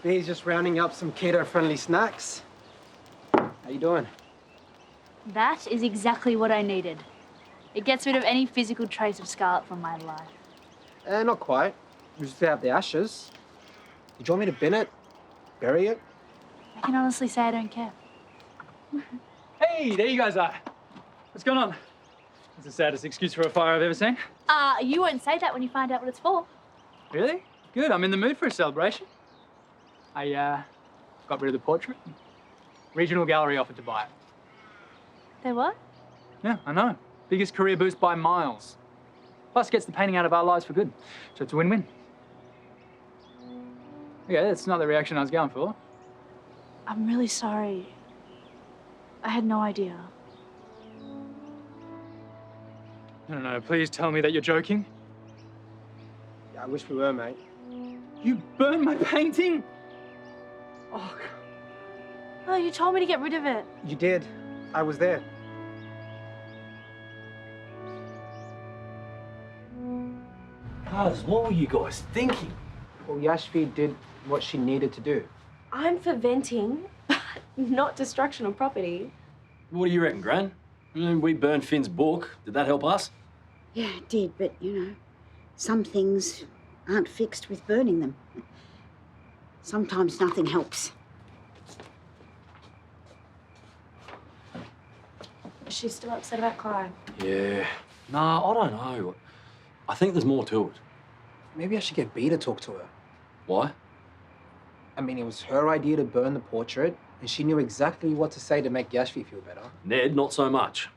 B's just rounding up some keto-friendly snacks. How you doing? That is exactly what I needed. It gets rid of any physical trace of Scarlet from my life. Not quite. We just have the ashes. Do you want me to bin it? Bury it? I can honestly say I don't care. Hey, there you guys are. What's going on? That's the saddest excuse for a fire I've ever seen. You won't say that when you find out what it's for. Really? Good, I'm in the mood for a celebration. I got rid of the portrait. Regional gallery offered to buy it. They what? Yeah, I know. Biggest career boost by miles. Plus gets the painting out of our lives for good. So it's a win-win. Yeah, that's not the reaction I was going for. I'm really sorry. I had no idea. No, please tell me that you're joking. Yeah, I wish we were, mate. You burned my painting? Oh, Oh, you told me to get rid of it. You did. I was there. Cuz, what were you guys thinking? Well, Yashvi did what she needed to do. I'm for venting, but not destruction of property. What do you reckon, Gran? We burned Finn's book. Did that help us? Yeah, it did, but, you know, some things aren't fixed with burning them. Sometimes nothing helps. Is she still upset about Clyde? Yeah. Nah, I don't know. I think there's more to it. Maybe I should get B to talk to her. Why? I mean, it was her idea to burn the portrait, and she knew exactly what to say to make Yashvi feel better. Ned, not so much.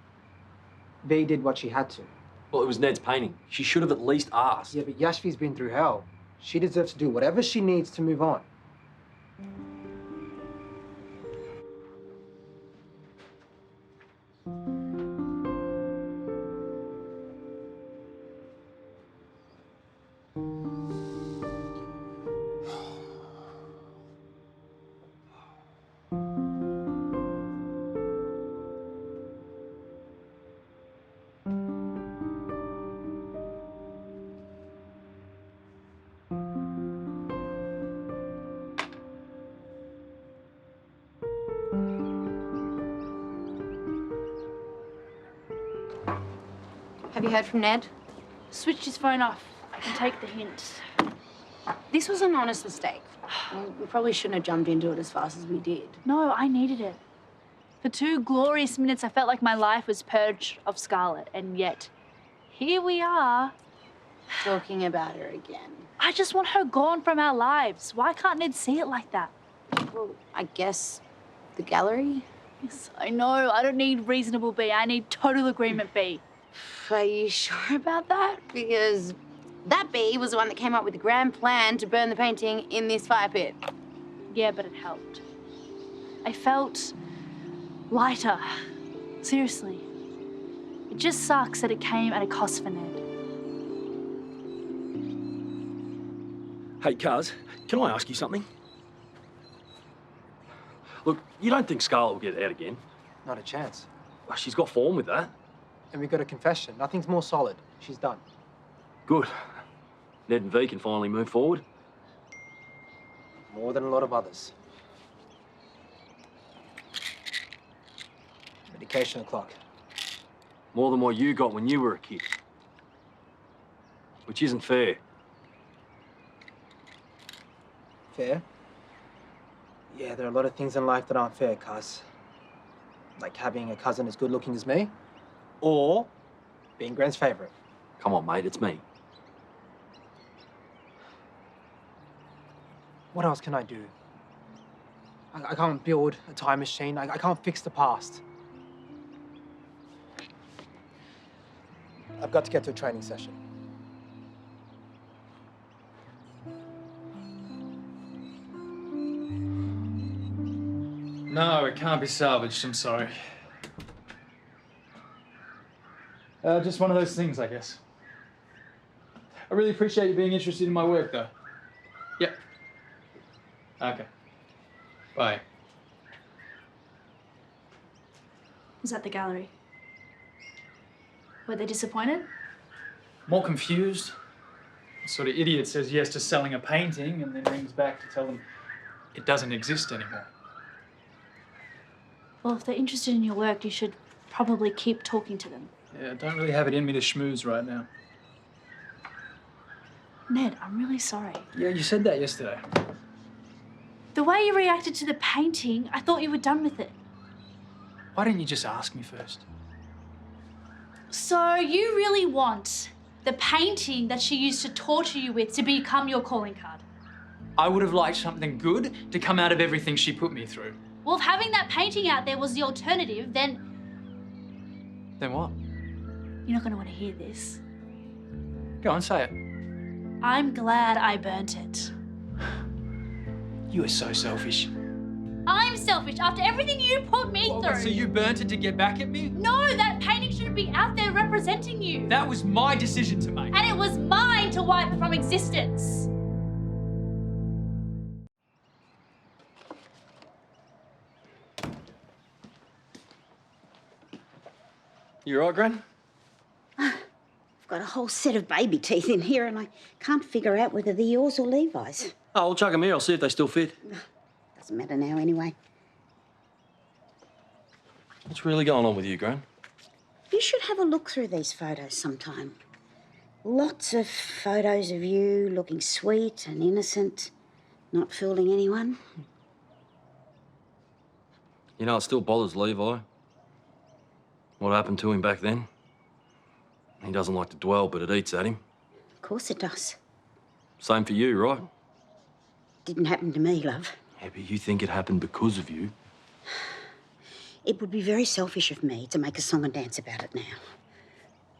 V did what she had to. Well, it was Ned's painting. She should have at least asked. Yeah, but Yashvi's been through hell. She deserves to do whatever she needs to move on. Have you heard from Ned? Switched his phone off. I can take the hint. This was an honest mistake. We probably shouldn't have jumped into it as fast as we did. No, I needed it. For 2 glorious minutes, I felt like my life was purged of Scarlet, and yet, here we are. Talking about her again. I just want her gone from our lives. Why can't Ned see it like that? Well, I guess the gallery? Yes, I know. I don't need reasonable B. I need total agreement B. Are you sure about that? Because that bee was the one that came up with the grand plan to burn the painting in this fire pit. Yeah, but it helped. I felt lighter. Seriously. It just sucks that it came at a cost for Ned. Hey, Cuz, can I ask you something? Look, you don't think Scarlet will get out again? Not a chance. Well, she's got form with that. And we got a confession. Nothing's more solid. She's done. Good. Ned and V can finally move forward. More than a lot of others. Medication o'clock. More than what you got when you were a kid. Which isn't fair. Fair? Yeah, there are a lot of things in life that aren't fair, cuz. Like having a cousin as good looking as me, or being Gran's favourite. Come on, mate, it's me. What else can I do? I can't build a time machine. I can't fix the past. I've got to get to a training session. No, it can't be salvaged, I'm sorry. Just one of those things, I guess. I really appreciate you being interested in my work, though. Yep. Okay. Bye. Was that the gallery? Were they disappointed? More confused. The sort of idiot says yes to selling a painting and then rings back to tell them it doesn't exist anymore. Well, if they're interested in your work, you should probably keep talking to them. Yeah, I don't really have it in me to schmooze right now. Ned, I'm really sorry. Yeah, you said that yesterday. The way you reacted to the painting, I thought you were done with it. Why didn't you just ask me first? So you really want the painting that she used to torture you with to become your calling card? I would have liked something good to come out of everything she put me through. Well, if having that painting out there was the alternative, then Then what? you're not going to want to hear this. Go on, say it. I'm glad I burnt it. You are so selfish. I'm selfish after everything you put me through. So you burnt it to get back at me? No, that painting shouldn't be out there representing you. That was my decision to make. And it was mine to wipe it from existence. You all right, Gran? I've got a whole set of baby teeth in here and I can't figure out whether they're yours or Levi's. Oh, we'll chuck them here. I'll see if they still fit. Doesn't matter now anyway. What's really going on with you, Gran? You should have a look through these photos sometime. Lots of photos of you looking sweet and innocent, not fooling anyone. You know, it still bothers Levi. What happened to him back then? He doesn't like to dwell, but it eats at him. Of course it does. Same for you, right? Didn't happen to me, love. Yeah, but you think it happened because of you. It would be very selfish of me to make a song and dance about it now.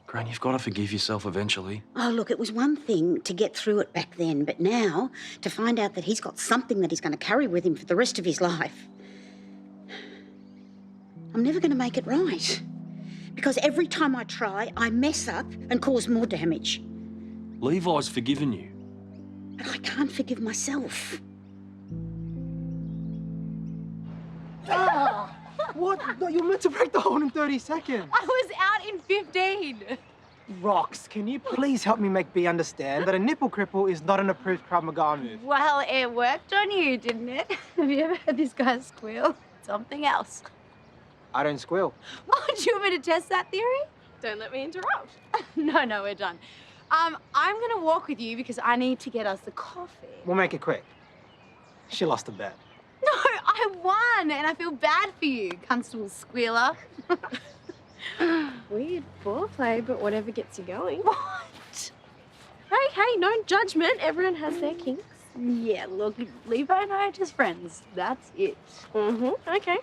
Gran, you've got to forgive yourself eventually. Oh, look, it was one thing to get through it back then, but now to find out that he's got something that he's going to carry with him for the rest of his life. I'm never going to make it right. Because every time I try, I mess up and cause more damage. Levi's forgiven you. But I can't forgive myself. Ah, what? No, you're meant to break the hole in 30 seconds. I was out in 15. Rox, can you please help me make B understand that a nipple cripple is not an approved Krav Maga move? Well, it worked on you, didn't it? Have you ever heard this guy squeal? Something else. I don't squeal. Oh, do you want me to test that theory? Don't let me interrupt. No, we're done. I'm gonna walk with you because I need to get us the coffee. We'll make it quick. She lost a bet. No, I won, and I feel bad for you, Constable Squealer. Weird foreplay, but whatever gets you going. What? Hey, no judgment. Everyone has their kinks. Yeah, look, Levi and I are just friends. That's it. Okay.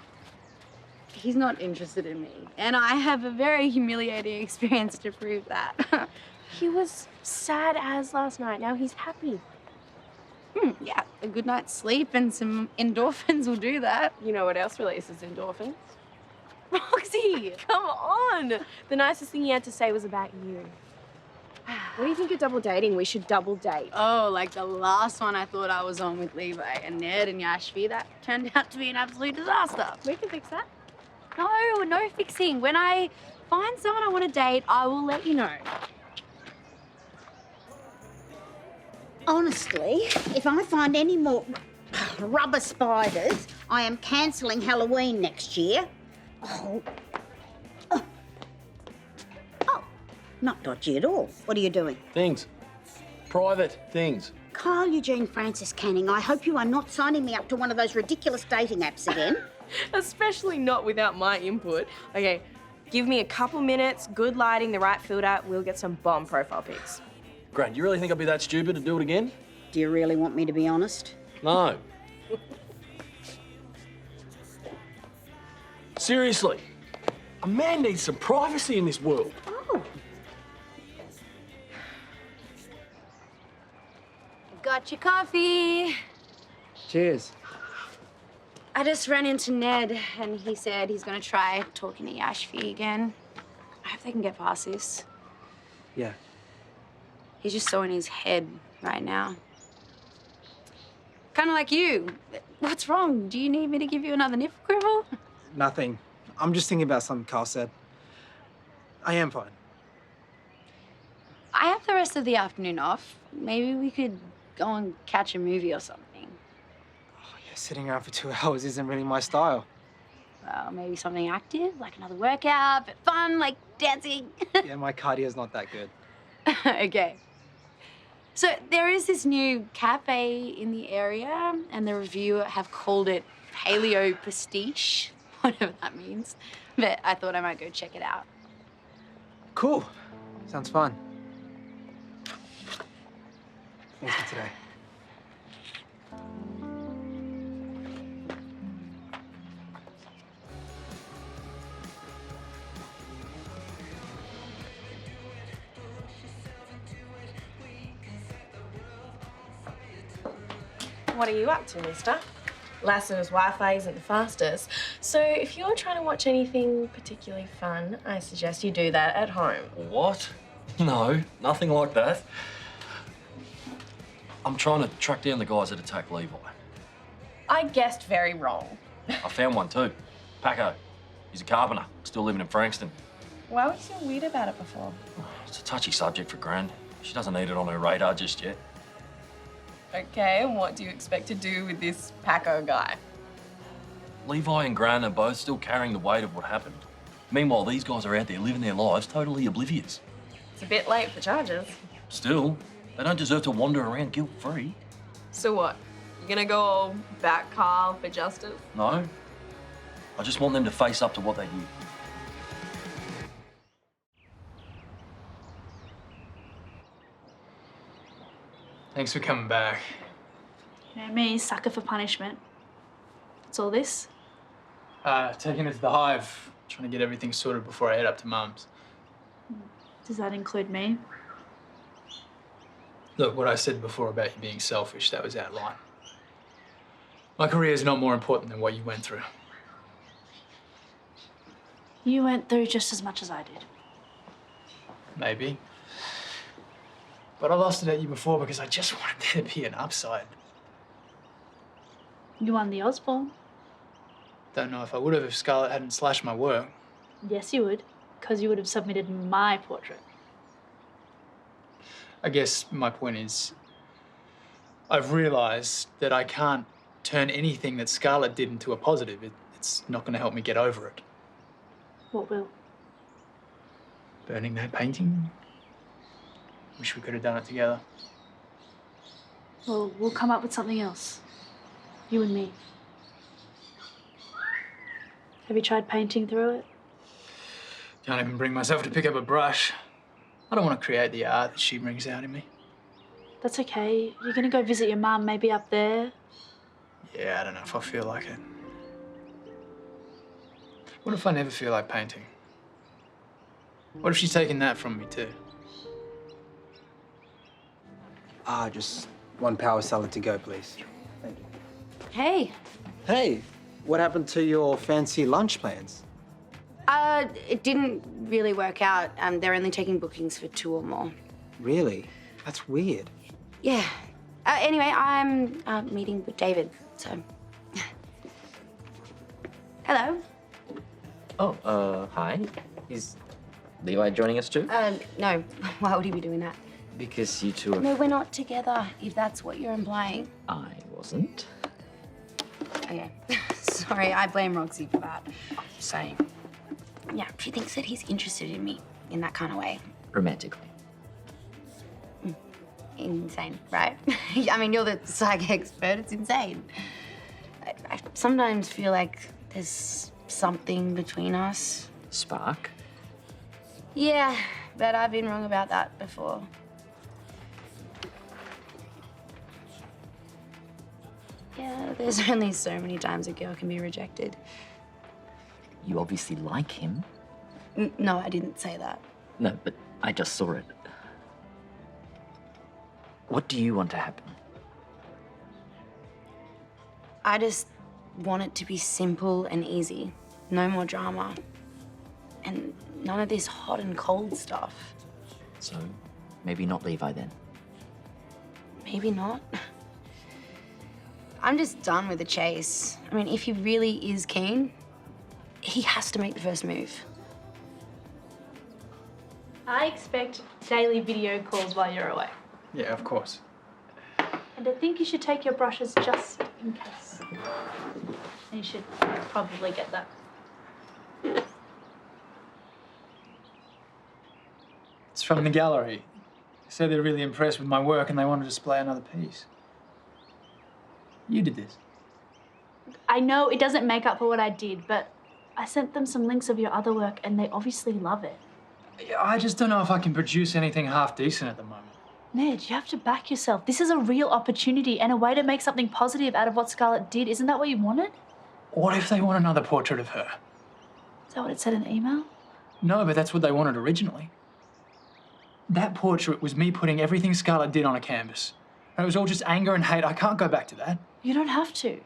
He's not interested in me, and I have a very humiliating experience to prove that. He was sad as last night. Now he's happy. Yeah, a good night's sleep and some endorphins will do that. You know what else releases endorphins? Roxy! Come on! The nicest thing he had to say was about you. What do you think of double dating? We should double date. Oh, like the last one I thought I was on with Levi and Ned and Yashvi. That turned out to be an absolute disaster. We can fix that. No fixing. When I find someone I want to date, I will let you know. Honestly, if I find any more rubber spiders, I am cancelling Halloween next year. Oh, not dodgy at all. What are you doing? Things. Private things. Karl Eugene Francis Canning, I hope you are not signing me up to one of those ridiculous dating apps again. Especially not without my input. Okay, give me a couple minutes, good lighting, the right filter, we'll get some bomb profile pics. Gran, you really think I'd be that stupid to do it again? Do you really want me to be honest? No. Seriously, a man needs some privacy in this world. Oh. Got your coffee. Cheers. I just ran into Ned and he said he's gonna try talking to Yashvi again. I hope they can get past this. Yeah. He's just so in his head right now. Kind of like you. What's wrong? Do you need me to give you another nipple cribble? Nothing. I'm just thinking about something Karl said. I am fine. I have the rest of the afternoon off. Maybe we could go and catch a movie or something. Oh, Sitting around for 2 hours isn't really my style. Well, maybe something active, like another workout, but fun, like dancing. Yeah, my cardio's not that good. Okay. So there is this new cafe in the area, and the reviewer have called it Paleo Pastiche, whatever that means. But I thought I might go check it out. Cool. Sounds fun. Thanks for today. What are you up to, mister? Lasso's Wi-Fi isn't the fastest, so if you're trying to watch anything particularly fun, I suggest you do that at home. What? No, nothing like that. I'm trying to track down the guys that attacked Levi. I guessed very wrong. I found one too. Paco. He's a carpenter, still living in Frankston. Why were you so weird about it before? It's a touchy subject for Gran. She doesn't need it on her radar just yet. Okay, and what do you expect to do with this Paco guy? Levi and Gran are both still carrying the weight of what happened. Meanwhile, these guys are out there living their lives totally oblivious. It's a bit late for charges. Still, they don't deserve to wander around guilt-free. So what? You gonna go all back Karl for justice? No. I just want them to face up to what they did. Thanks for coming back. You know me, sucker for punishment. What's all this? Taking it to the hive, trying to get everything sorted before I head up to Mum's. Does that include me? Look, what I said before about you being selfish, that was out of line. My career is not more important than what you went through. You went through just as much as I did. Maybe. But I lost it at you before because I just wanted there to be an upside. You won the Osborne. Don't know if I would have if Scarlett hadn't slashed my work. Yes, you would, because you would have submitted my portrait. I guess my point is, I've realised that I can't turn anything that Scarlett did into a positive. It's not going to help me get over it. What will? Burning that painting? Wish we could have done it together. Well, we'll come up with something else. You and me. Have you tried painting through it? Can't even bring myself to pick up a brush. I don't want to create the art that she brings out in me. That's okay. You're gonna go visit your mum, maybe up there. Yeah, I don't know if I feel like it. What if I never feel like painting? What if she's taking that from me too? Just one power salad to go, please. Thank you. Hey. Hey, what happened to your fancy lunch plans? It didn't really work out. They're only taking bookings for 2 or more. Really? That's weird. Yeah. Anyway, I'm meeting with DaVvid, so. Hello. Oh, hi. Is Levi joining us too? No. Why would he be doing that? Because you two are... No, we're not together, if that's what you're implying. I wasn't. Okay. Sorry, I blame Roxy for that. Same. Yeah, she thinks that he's interested in me in that kind of way. Romantically. Insane, right? I mean, you're the psych expert. It's insane. I sometimes feel like there's something between us. Spark? Yeah, but I've been wrong about that before. Yeah, there's only so many times a girl can be rejected. You obviously like him. No, I didn't say that. No, but I just saw it. What do you want to happen? I just want it to be simple and easy. No more drama. And none of this hot and cold stuff. So, maybe not Levi then. Maybe not. I'm just done with the chase. I mean, if he really is keen, he has to make the first move. I expect daily video calls while you're away. Yeah, of course. And I think you should take your brushes just in case. And you should probably get that. It's from the gallery. They said they're really impressed with my work and they want to display another piece. You did this. I know it doesn't make up for what I did, but I sent them some links of your other work and they obviously love it. Yeah, I just don't know if I can produce anything half decent at the moment. Ned, you have to back yourself. This is a real opportunity and a way to make something positive out of what Scarlett did. Isn't that what you wanted? What if they want another portrait of her? Is that what it said in the email? No, but that's what they wanted originally. That portrait was me putting everything Scarlett did on a canvas. And it was all just anger and hate. I can't go back to that. You don't have to.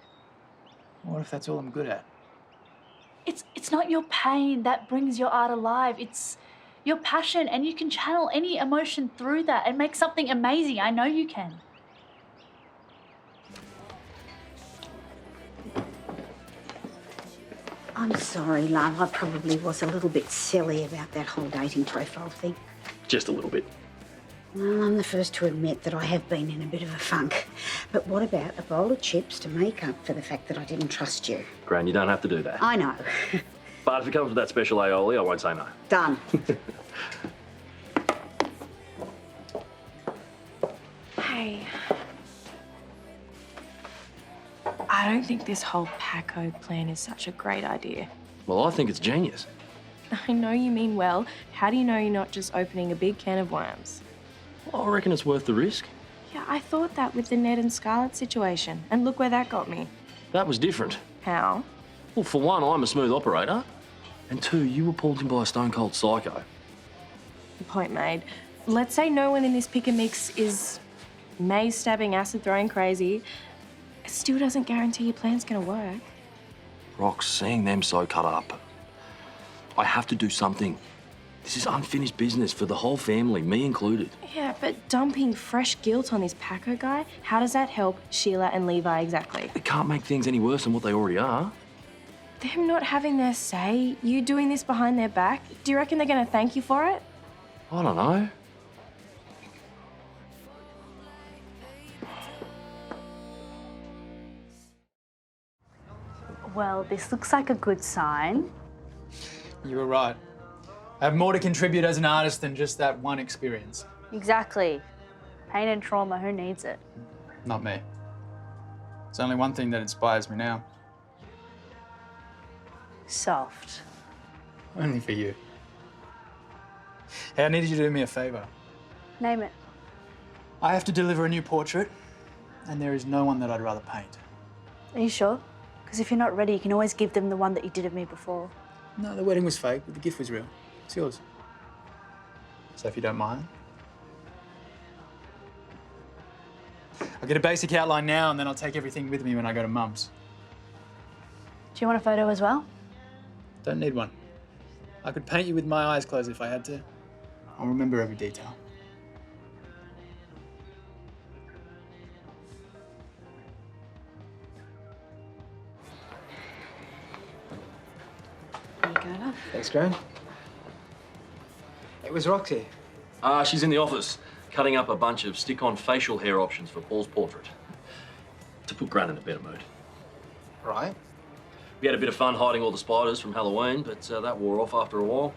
What if that's all I'm good at? It's not your pain that brings your art alive. It's your passion, and you can channel any emotion through that and make something amazing. I know you can. I'm sorry, love. I probably was a little bit silly about that whole dating profile thing. Just a little bit. Well, I'm the first to admit that I have been in a bit of a funk. But what about a bowl of chips to make up for the fact that I didn't trust you? Gran, you don't have to do that. I know. But if it comes with that special aioli, I won't say no. Done. Hey. I don't think this whole Paco plan is such a great idea. Well, I think it's genius. I know you mean well. How do you know you're not just opening a big can of worms? Well, I reckon it's worth the risk. Yeah, I thought that with the Ned and Scarlett situation. And look where that got me. That was different. How? Well, for one, I'm a smooth operator. And two, you were pulled in by a stone-cold psycho. Point made. Let's say no one in this pick and mix is maze stabbing, acid throwing crazy. It still doesn't guarantee your plan's gonna work. Rox, seeing them so cut up. I have to do something. This is unfinished business for the whole family, me included. Yeah, but dumping fresh guilt on this Paco guy, how does that help Sheila and Levi exactly? It can't make things any worse than what they already are. Them not having their say, you doing this behind their back, do you reckon they're gonna thank you for it? I don't know. Well, this looks like a good sign. You were right. I have more to contribute as an artist than just that one experience. Exactly. Pain and trauma, who needs it? Not me. There's only one thing that inspires me now. Soft. Only for you. Hey, I need you to do me a favour. Name it. I have to deliver a new portrait, and there is no one that I'd rather paint. Are you sure? Because if you're not ready, you can always give them the one that you did of me before. No, the wedding was fake, but the gift was real. It's yours. So if you don't mind. I'll get a basic outline now, and then I'll take everything with me when I go to Mum's. Do you want a photo as well? Don't need one. I could paint you with my eyes closed if I had to. I'll remember every detail. There you go, love. Thanks, Gran. It was Roxy. She's in the office, cutting up a bunch of stick-on facial hair options for Paul's portrait. To put Gran in a better mood. Right. We had a bit of fun hiding all the spiders from Halloween, but that wore off after a while.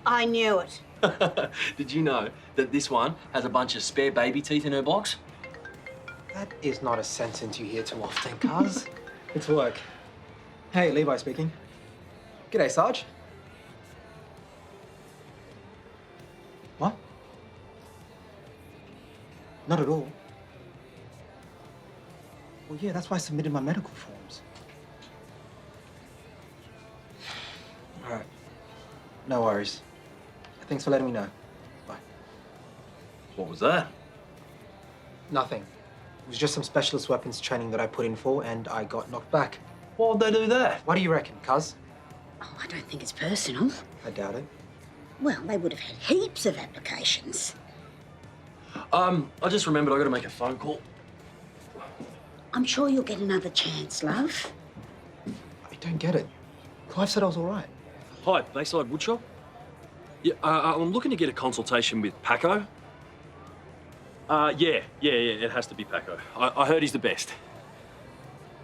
I knew it. Did you know that this one has a bunch of spare baby teeth in her box? That is not a sentence you hear too often, cuz. It's work. Hey, Levi speaking. G'day, Sarge. What? Not at all. Well, yeah, that's why I submitted my medical forms. All right. No worries. Thanks for letting me know. Bye. What was that? Nothing. It was just some specialist weapons training that I put in for, and I got knocked back. Why would they do that? What do you reckon, cuz? Oh, I don't think it's personal. I doubt it. Well, they would have had heaps of applications. I just remembered I got to make a phone call. I'm sure you'll get another chance, love. I don't get it. Clive said I was all right. Hi, Bayside Woodshop. Yeah, I'm looking to get a consultation with Paco. Yeah, it has to be Paco. I heard he's the best.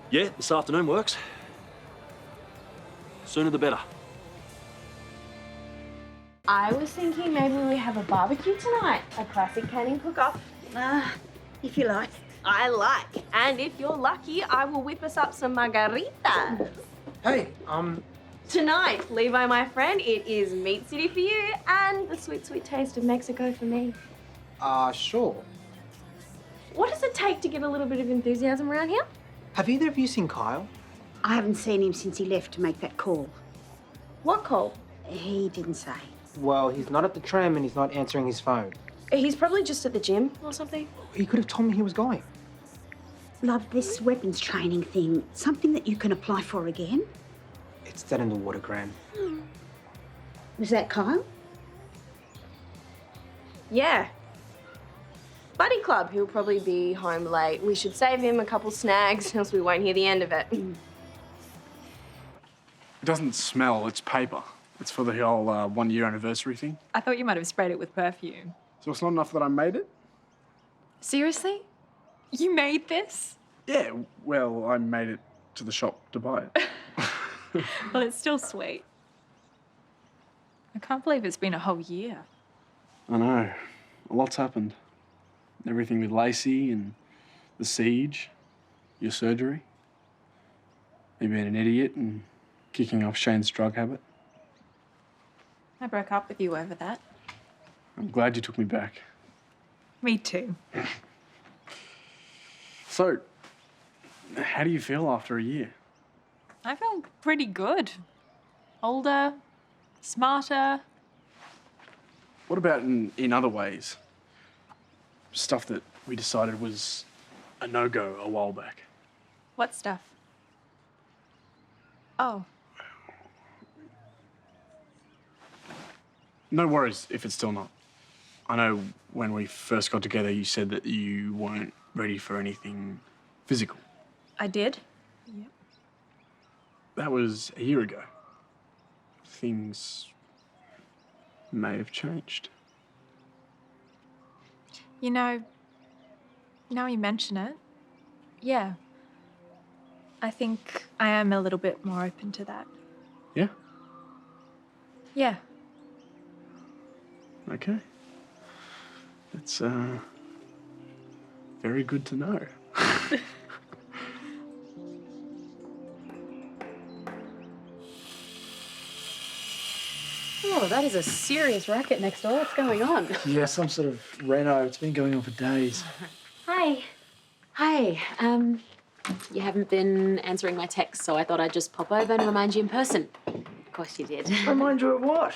Yeah, this afternoon works. Sooner the better. I was thinking maybe we have a barbecue tonight. A classic canning cook-off. If you like. I like. And if you're lucky, I will whip us up some margaritas. Hey, Tonight, Levi, my friend, it is Meat City for you and the sweet, sweet taste of Mexico for me. sure. What does it take to get a little bit of enthusiasm around here? Have either of you seen Kyle? I haven't seen him since he left to make that call. What call? He didn't say. Well, he's not at the tram and he's not answering his phone. He's probably just at the gym or something. He could have told me he was going. Love, this weapons training thing, something that you can apply for again? It's dead in the water, Gran. Was that Kyle? Yeah. Buddy club, he'll probably be home late. We should save him a couple snags, else we won't hear the end of it. It doesn't smell, it's paper. It's for the whole 1 year anniversary thing. I thought you might have sprayed it with perfume. So it's not enough that I made it? Seriously? You made this? Yeah, well, I made it to the shop to buy it. Well, it's still sweet. I can't believe it's been a whole year. I know. A lot's happened. Everything with Lacey and the siege, your surgery, me being an idiot and kicking off Shane's drug habit. I broke up with you over that. I'm glad you took me back. Me too. So, how do you feel after a year? I feel pretty good. Older, smarter. What about in other ways? Stuff that we decided was a no-go a while back. What stuff? Oh, No worries if it's still not. I know when we first got together, you said that you weren't ready for anything physical. I did. That was a year ago. Things may have changed. You know, now you mention it, yeah. I think I am a little bit more open to that. Yeah? Yeah. Okay. That's, very good to know. Oh, that is a serious racket next door. What's going on? Yeah, some sort of reno. It's been going on for days. Hi. Hi. You haven't been answering my texts, so I thought I'd just pop over and remind you in person. Of course you did. Remind you of what?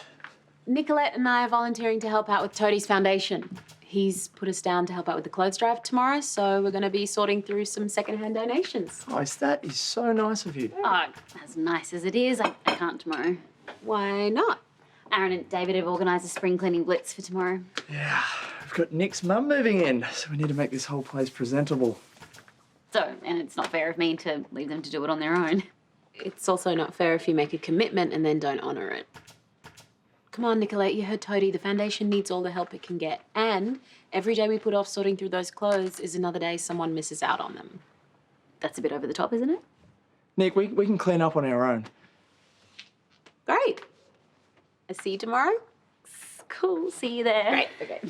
Nicolette and I are volunteering to help out with Toadie's foundation. He's put us down to help out with the clothes drive tomorrow, so we're going to be sorting through some second-hand donations. Nice, that is so nice of you. Oh, as nice as it is, I can't tomorrow. Why not? Aaron and DaVvid have organised a spring cleaning blitz for tomorrow. Yeah, we've got Nick's mum moving in, so we need to make this whole place presentable. So, and it's not fair of me to leave them to do it on their own. It's also not fair if you make a commitment and then don't honour it. Come on, Nicolette, you heard Toadie. The foundation needs all the help it can get. And every day we put off sorting through those clothes is another day someone misses out on them. That's a bit over the top, isn't it? Nick, we can clean up on our own. Great. I see you tomorrow. Cool, see you there. Great, okay.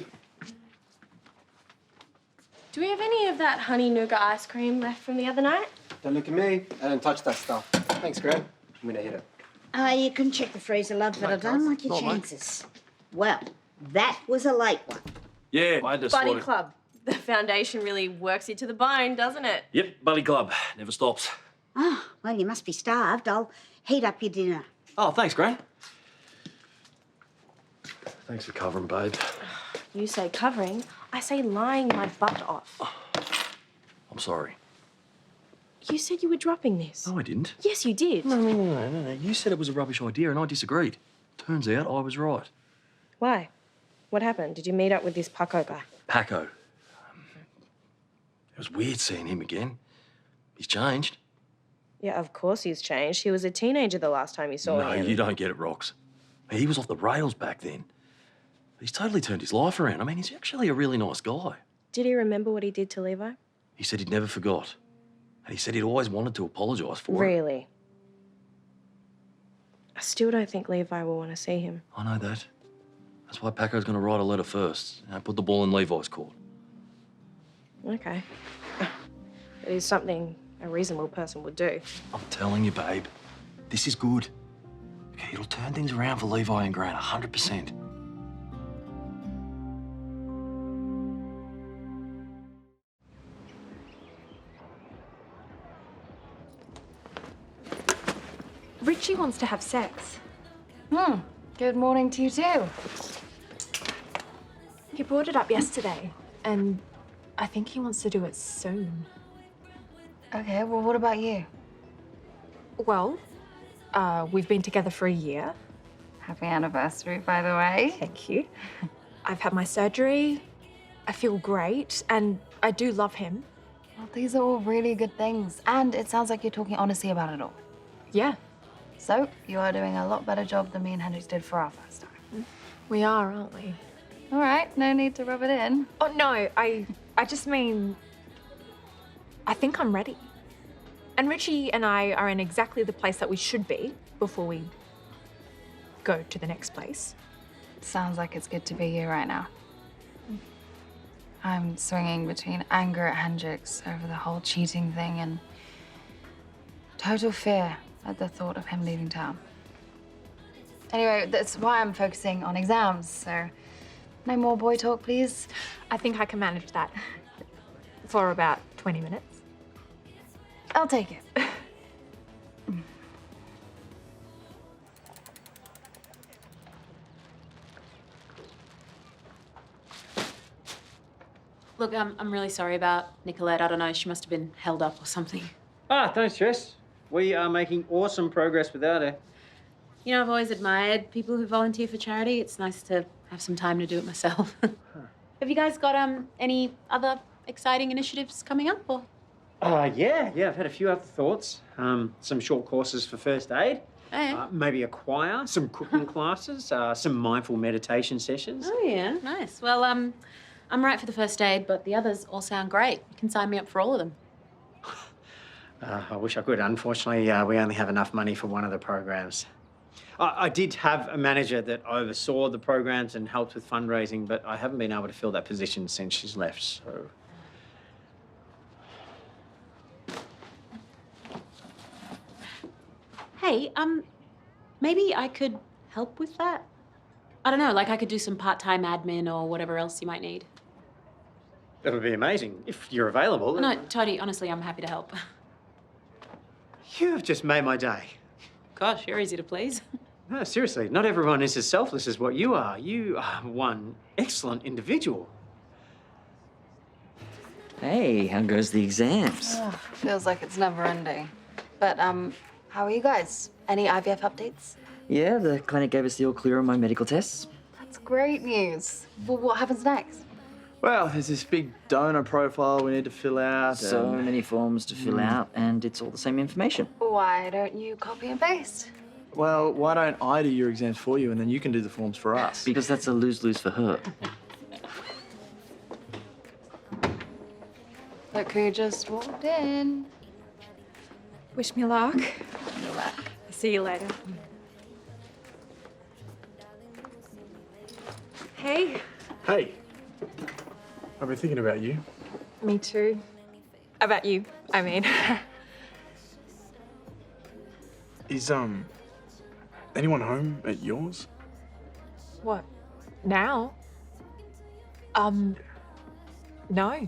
Do we have any of that honey nougat ice cream left from the other night? Don't look at me. I don't touch that stuff. Thanks, Gran. I'm gonna hit it. You can check the freezer, love, but I don't like your chances. Well, that was a late one. Yeah, I had to Buddy sort it. club. The foundation really works you to the bone, doesn't it? Yep, buddy club. Never stops. Oh, well, you must be starved. I'll heat up your dinner. Oh, thanks, Gran. Thanks for covering, babe. You say covering, I say lying my butt off. I'm sorry. You said you were dropping this. No, I didn't. Yes, you did. No. You said it was a rubbish idea and I disagreed. Turns out I was right. Why? What happened? Did you meet up with this Paco guy? Paco. It was weird seeing him again. He's changed. Yeah, of course he's changed. He was a teenager the last time you saw No, him. you don't get it, Rox. He was off the rails back then. He's totally turned his life around. I mean, he's actually a really nice guy. Did he remember what he did to Levi? He said he'd never forgot. And he said he'd always wanted to apologise for it. Really? I still don't think Levi will want to see him. I know that. That's why Paco's going to write a letter first. Put the ball in Levi's court. Okay. It is something a reasonable person would do. I'm telling you, babe, this is good. Okay, it'll turn things around for Levi and Grant 100%. Richie wants to have sex. Good morning to you too. He brought it up yesterday, and I think he wants to do it soon. Okay, well, what about you? Well, we've been together for a year. Happy anniversary, by the way. Thank you. I've had my surgery. I feel great, and I do love him. Well, these are all really good things, and it sounds like you're talking honestly about it all. Yeah. So, you are doing a lot better job than me and Hendrix did for our first time. We are, aren't we? All right, no need to rub it in. Oh, no, I just mean, I think I'm ready. And Richie and I are in exactly the place that we should be before we go to the next place. Sounds like it's good to be you right now. I'm swinging between anger at Hendrix over the whole cheating thing and total fear at the thought of him leaving town. Anyway, that's why I'm focusing on exams, so no more boy talk, please. I think I can manage that for about 20 minutes. I'll take it. Look, I'm really sorry about Nicolette. I don't know, she must have been held up or something. Don't stress. We are making awesome progress without her. You know, I've always admired people who volunteer for charity. It's nice to have some time to do it myself. Have you guys got any other exciting initiatives coming up, or? Yeah, I've had a few other thoughts. Some short courses for first aid. Oh, yeah. Maybe a choir, some cooking classes, some mindful meditation sessions. Oh, yeah, nice. Well, I'm right for the first aid, but the others all sound great. You can sign me up for all of them. I wish I could. Unfortunately, we only have enough money for one of the programs. I did have a manager that oversaw the programs and helped with fundraising, but I haven't been able to fill that position since she's left, so... Hey, maybe I could help with that? I don't know, like I could do some part-time admin or whatever else you might need. That would be amazing, if you're available. No, Toadie, honestly, I'm happy to help. You have just made my day. Gosh, you're easy to please. No, seriously, not everyone is as selfless as what you are. You are one excellent individual. Hey, how goes the exams? Feels like it's never ending. But, how are you guys? Any IVF updates? Yeah, the clinic gave us the all clear on my medical tests. That's great news. Well, what happens next? Well, there's this big donor profile we need to fill out. So many forms to fill out, and it's all the same information. Why don't you copy and paste? Well, why don't I do your exams for you and then you can do the forms for us? Because that's a lose-lose for her. Look who just walked in. Wish me luck. You're back. See you later. Hey. Hey. I've been thinking about you. Me too. About you, I mean. Is, anyone home at yours? What? Now? No.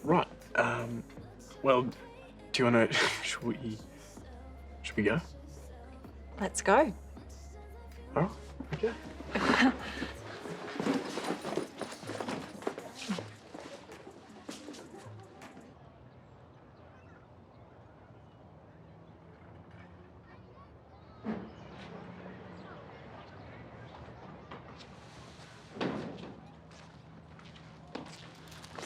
Right. Well, do you wanna, should we go? Let's go. Oh, okay.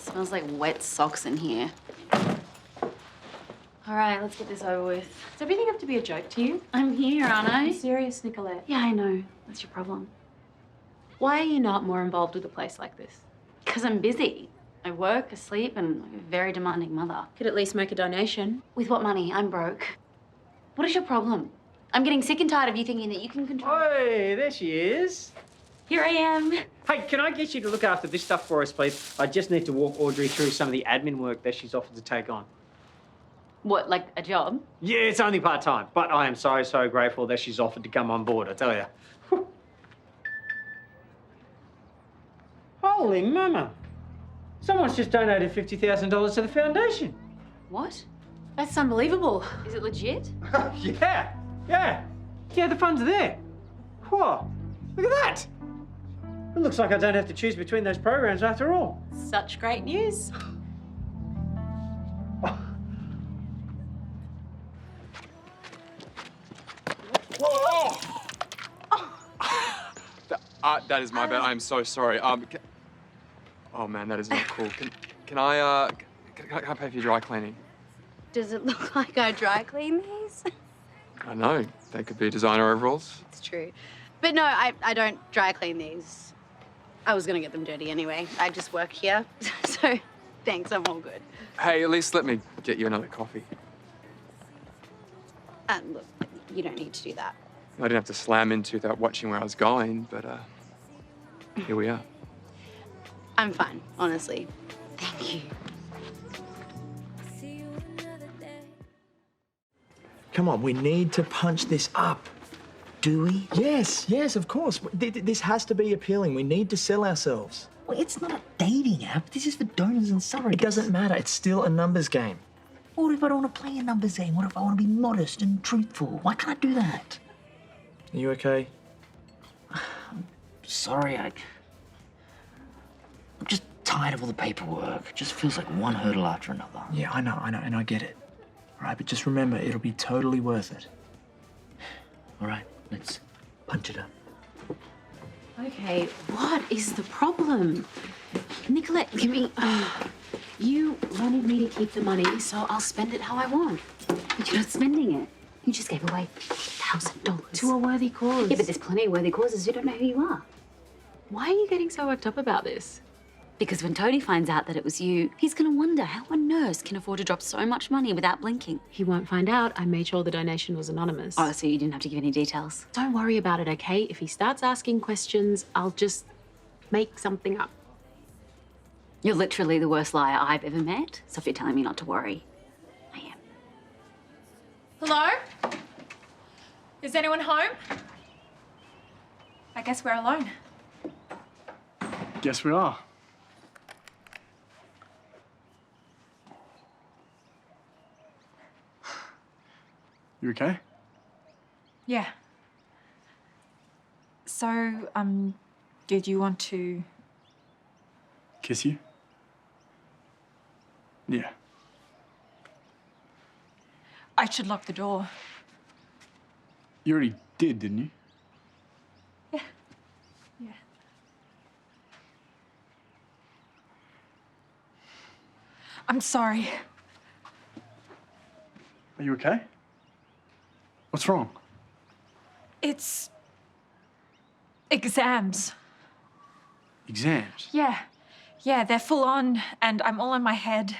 Smells like wet socks in here. All right, let's get this over with. Does everything have to be a joke to you? I'm here, aren't I? I'm serious, Nicolette. Yeah, I know. That's your problem. Why are you not more involved with a place like this? Because I'm busy. I work, I sleep, and I'm a very demanding mother. Could at least make a donation. With what money? I'm broke. What is your problem? I'm getting sick and tired of you thinking that you can control... Hey, there she is. Here I am. Hey, can I get you to look after this stuff for us, please? I just need to walk Audrey through some of the admin work that she's offered to take on. What, like a job? Yeah, it's only part-time, but I am so, so grateful that she's offered to come on board, I tell you. Holy mama. Someone's just donated $50,000 to the foundation. What? That's unbelievable. Is it legit? Yeah, the funds are there. Whoa, look at that. It looks like I don't have to choose between those programs after all. Such great news. Whoa! That is my bad. I'm so sorry. Oh man, that is not cool. Can I pay for your dry cleaning? Does it look like I dry clean these? I know. They could be designer overalls. It's true. But no, I don't dry clean these. I was gonna get them dirty anyway. I just work here. So thanks, I'm all good. Hey, at least let me get you another coffee. Look, you don't need to do that. I didn't have to slam into without watching where I was going, but here we are. I'm fine, honestly. Thank you. Come on, we need to punch this up. Do we? Yes, of course. This has to be appealing. We need to sell ourselves. Well, it's not a dating app. This is for donors and surrogates. It doesn't matter. It's still a numbers game. What if I don't want to play a numbers game? What if I want to be modest and truthful? Why can't I do that? Are you okay? Sorry, I'm just tired of all the paperwork. It just feels like one hurdle after another. Yeah, I know, and I get it. All right, but just remember, it'll be totally worth it. All right, let's punch it up. Okay, what is the problem? Nicolette, give me... you wanted me to keep the money, so I'll spend it how I want. But you're not spending it. You just gave away $1,000. To a worthy cause. Yeah, but there's plenty of worthy causes who don't know who you are. Why are you getting so worked up about this? Because when Toadie finds out that it was you, he's gonna wonder how a nurse can afford to drop so much money without blinking. He won't find out. I made sure the donation was anonymous. Oh, so you didn't have to give any details? Don't worry about it, okay? If he starts asking questions, I'll just make something up. You're literally the worst liar I've ever met, so if you're telling me not to worry, I am. Hello? Is anyone home? I guess we're alone. Guess we are. You okay? Yeah. So, did you want to... Kiss you? Yeah. I should lock the door. You already did, didn't you? Yeah. I'm sorry. Are you okay? What's wrong? It's... exams. Exams? Yeah, they're full on, and I'm all in my head.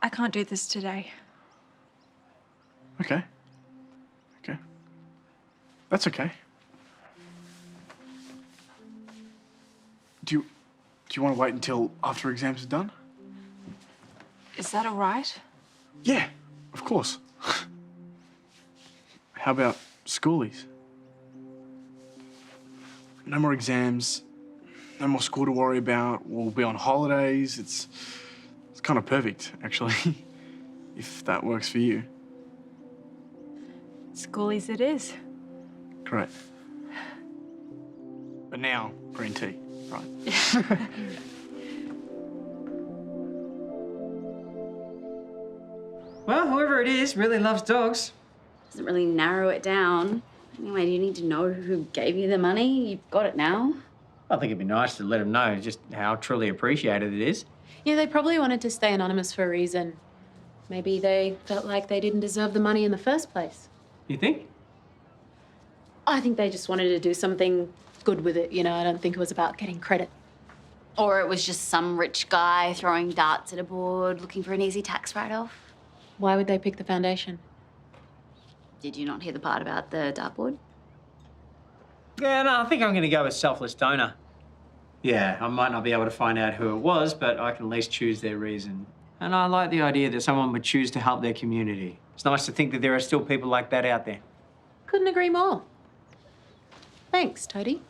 I can't do this today. Okay. That's okay. Do you want to wait until after exams are done? Is that all right? Yeah, of course. How about schoolies? No more exams, no more school to worry about. We'll be on holidays. It's kind of perfect, actually, if that works for you. Schoolies it is. Great. But now, green tea, right? Well, whoever it is really loves dogs. Doesn't really narrow it down. Anyway, do you need to know who gave you the money? You've got it now. I think it'd be nice to let them know just how truly appreciated it is. Yeah, they probably wanted to stay anonymous for a reason. Maybe they felt like they didn't deserve the money in the first place. You think? I think they just wanted to do something good with it, you know. I don't think it was about getting credit. Or it was just some rich guy throwing darts at a board looking for an easy tax write-off. Why would they pick the foundation? Did you not hear the part about the dartboard? Yeah, no, I think I'm going to go with selfless donor. Yeah, I might not be able to find out who it was, but I can at least choose their reason. And I like the idea that someone would choose to help their community. It's nice to think that there are still people like that out there. Couldn't agree more. Thanks, Toadie.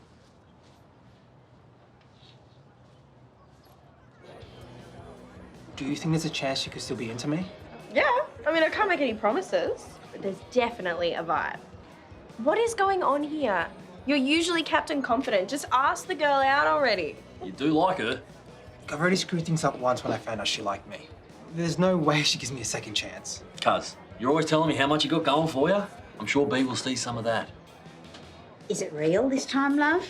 Do you think there's a chance she could still be into me? Yeah, I mean, I can't make any promises, but there's definitely a vibe. What is going on here? You're usually Captain Confident. Just ask the girl out already. You do like her. I've already screwed things up once when I found out she liked me. There's no way she gives me a second chance. Cuz, you're always telling me how much you got going for you. I'm sure B will see some of that. Is it real this time, love?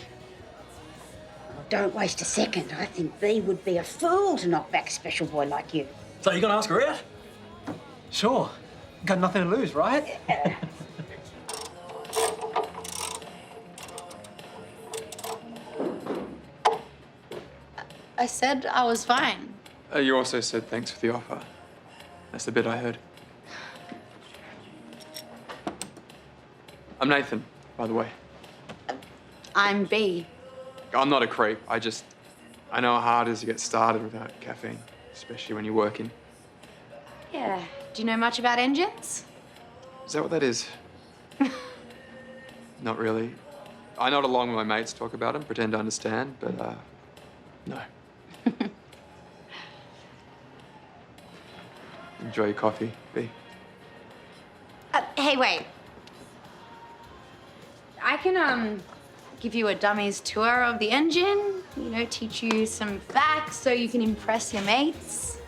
Don't waste a second. I think B would be a fool to knock back a special boy like you. So you're gonna ask her out? Sure. Got nothing to lose, right? I said I was fine. You also said thanks for the offer. That's the bit I heard. I'm Nathan, by the way. I'm B. I'm not a creep. I know how hard it is to get started without caffeine, especially when you're working. Yeah. Do you know much about engines? Is that what that is? Not really. I nod along with my mates, talk about them, pretend to understand, but no. Enjoy your coffee, B. Hey, wait. I can, give you a dummy's tour of the engine, you know, teach you some facts so you can impress your mates.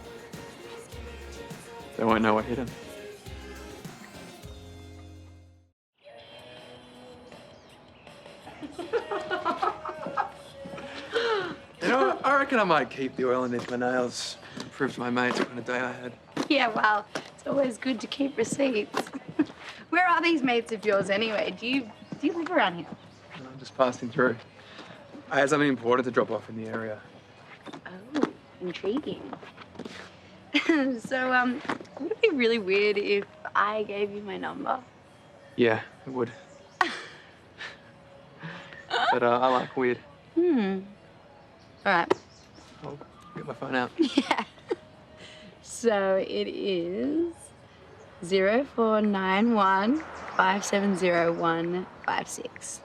They won't know what hit them. You know, I reckon I might keep the oil underneath my nails. Prove to my mates what kind of day I had. Yeah, well, it's always good to keep receipts. Where are these mates of yours anyway? Do you live around here? I'm just passing through. I had something important to drop off in the area. Oh, intriguing. So, would it be really weird if I gave you my number? Yeah, it would. But I like weird. All right. I'll get my phone out. Yeah. So it is 0491 570 156.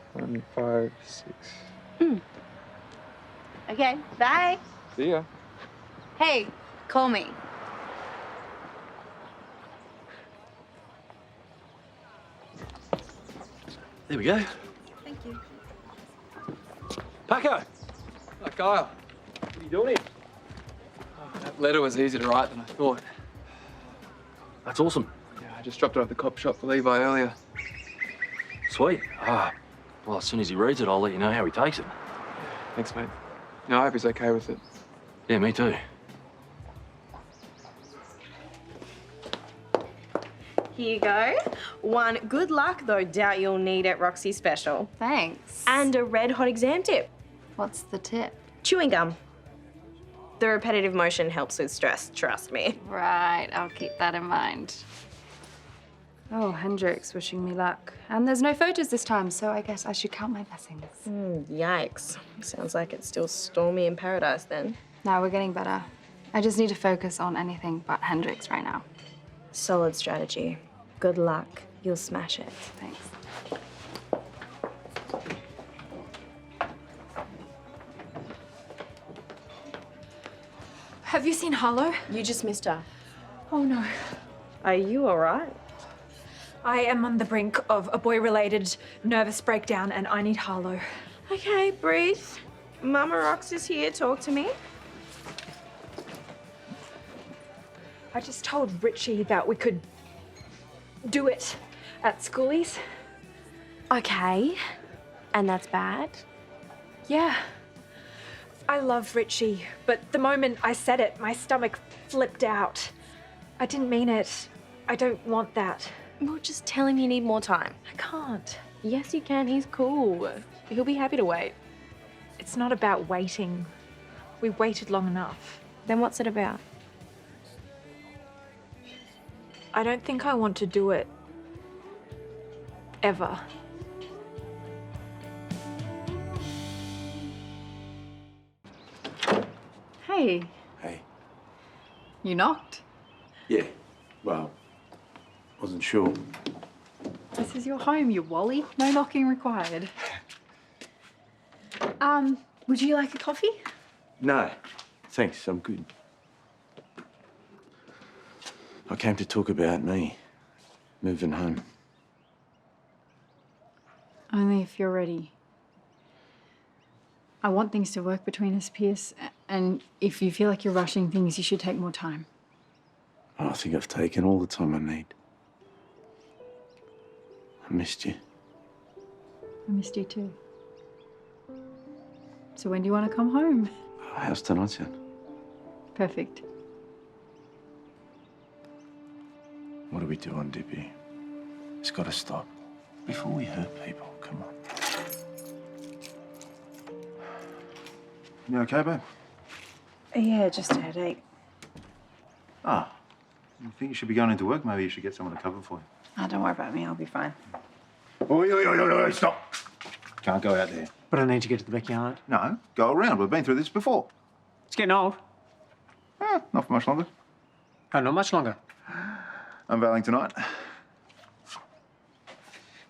Okay, bye. See ya. Hey, call me. There we go. Thank you. Paco! Hi, Kyle. What are you doing here? Oh, that letter was easier to write than I thought. That's awesome. Yeah, I just dropped it off the cop shop for Levi earlier. Sweet. Well, as soon as he reads it, I'll let you know how he takes it. Thanks, mate. No, I hope he's okay with it. Yeah, me too. Here you go. One, good luck, though doubt you'll need it, Roxy Special. Thanks. And a red hot exam tip. What's the tip? Chewing gum. The repetitive motion helps with stress, trust me. Right, I'll keep that in mind. Oh, Hendrik's wishing me luck. And there's no photos this time, so I guess I should count my blessings. Yikes. Sounds like it's still stormy in paradise then. Now we're getting better. I just need to focus on anything but Hendrik's right now. Solid strategy. Good luck. You'll smash it. Thanks. Have you seen Harlow? You just missed her. Oh, no. Are you all right? I am on the brink of a boy-related nervous breakdown and I need Harlow. Okay, breathe. Mama Rox is here. Talk to me. I just told Richie that we could do it at schoolies. Okay. And that's bad? Yeah. I love Richie, but the moment I said it, my stomach flipped out. I didn't mean it. I don't want that. Well, just tell him you need more time. I can't. Yes, you can. He's cool. He'll be happy to wait. It's not about waiting. We waited long enough. Then what's it about? I don't think I want to do it. Ever. Hey, Hey. you knocked? Yeah. Well, wasn't sure. This is your home, you wally. No knocking required. Would you like a coffee? No. Thanks, I'm good. I came to talk about me moving home. Only if you're ready. I want things to work between us, Pierce, and if you feel like you're rushing things, you should take more time. I think I've taken all the time I need. I missed you. I missed you too. So when do you want to come home? How's tonight sound? Perfect. What do we do on Dipi? It's got to stop. Before we hurt people, come on. You okay, babe? Yeah, just a headache. Ah, I think you should be going into work. Maybe you should get someone to cover for you. Oh, don't worry about me, I'll be fine. Oi, stop. Can't go out there. But I need to get to the backyard. No, go around. We've been through this before. It's getting old. Not for much longer. Oh, not much longer. Unveiling tonight.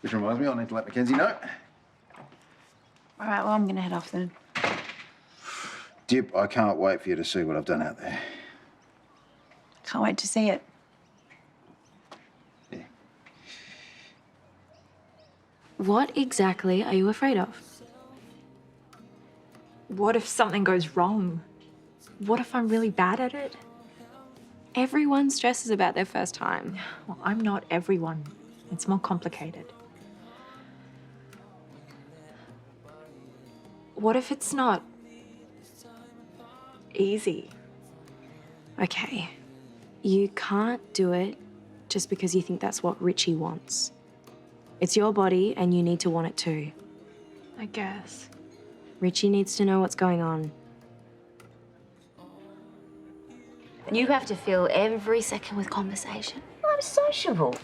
Which reminds me, I'll need to let Mackenzie know. All right, well, I'm going to head off then. Dip, I can't wait for you to see what I've done out there. Can't wait to see it. What exactly are you afraid of? What if something goes wrong? What if I'm really bad at it? Everyone stresses about their first time. Well, I'm not everyone. It's more complicated. What if it's not easy? Okay, you can't do it just because you think that's what Richie wants. It's your body and you need to want it too. I guess. Richie needs to know what's going on. You have to fill every second with conversation. I'm sociable.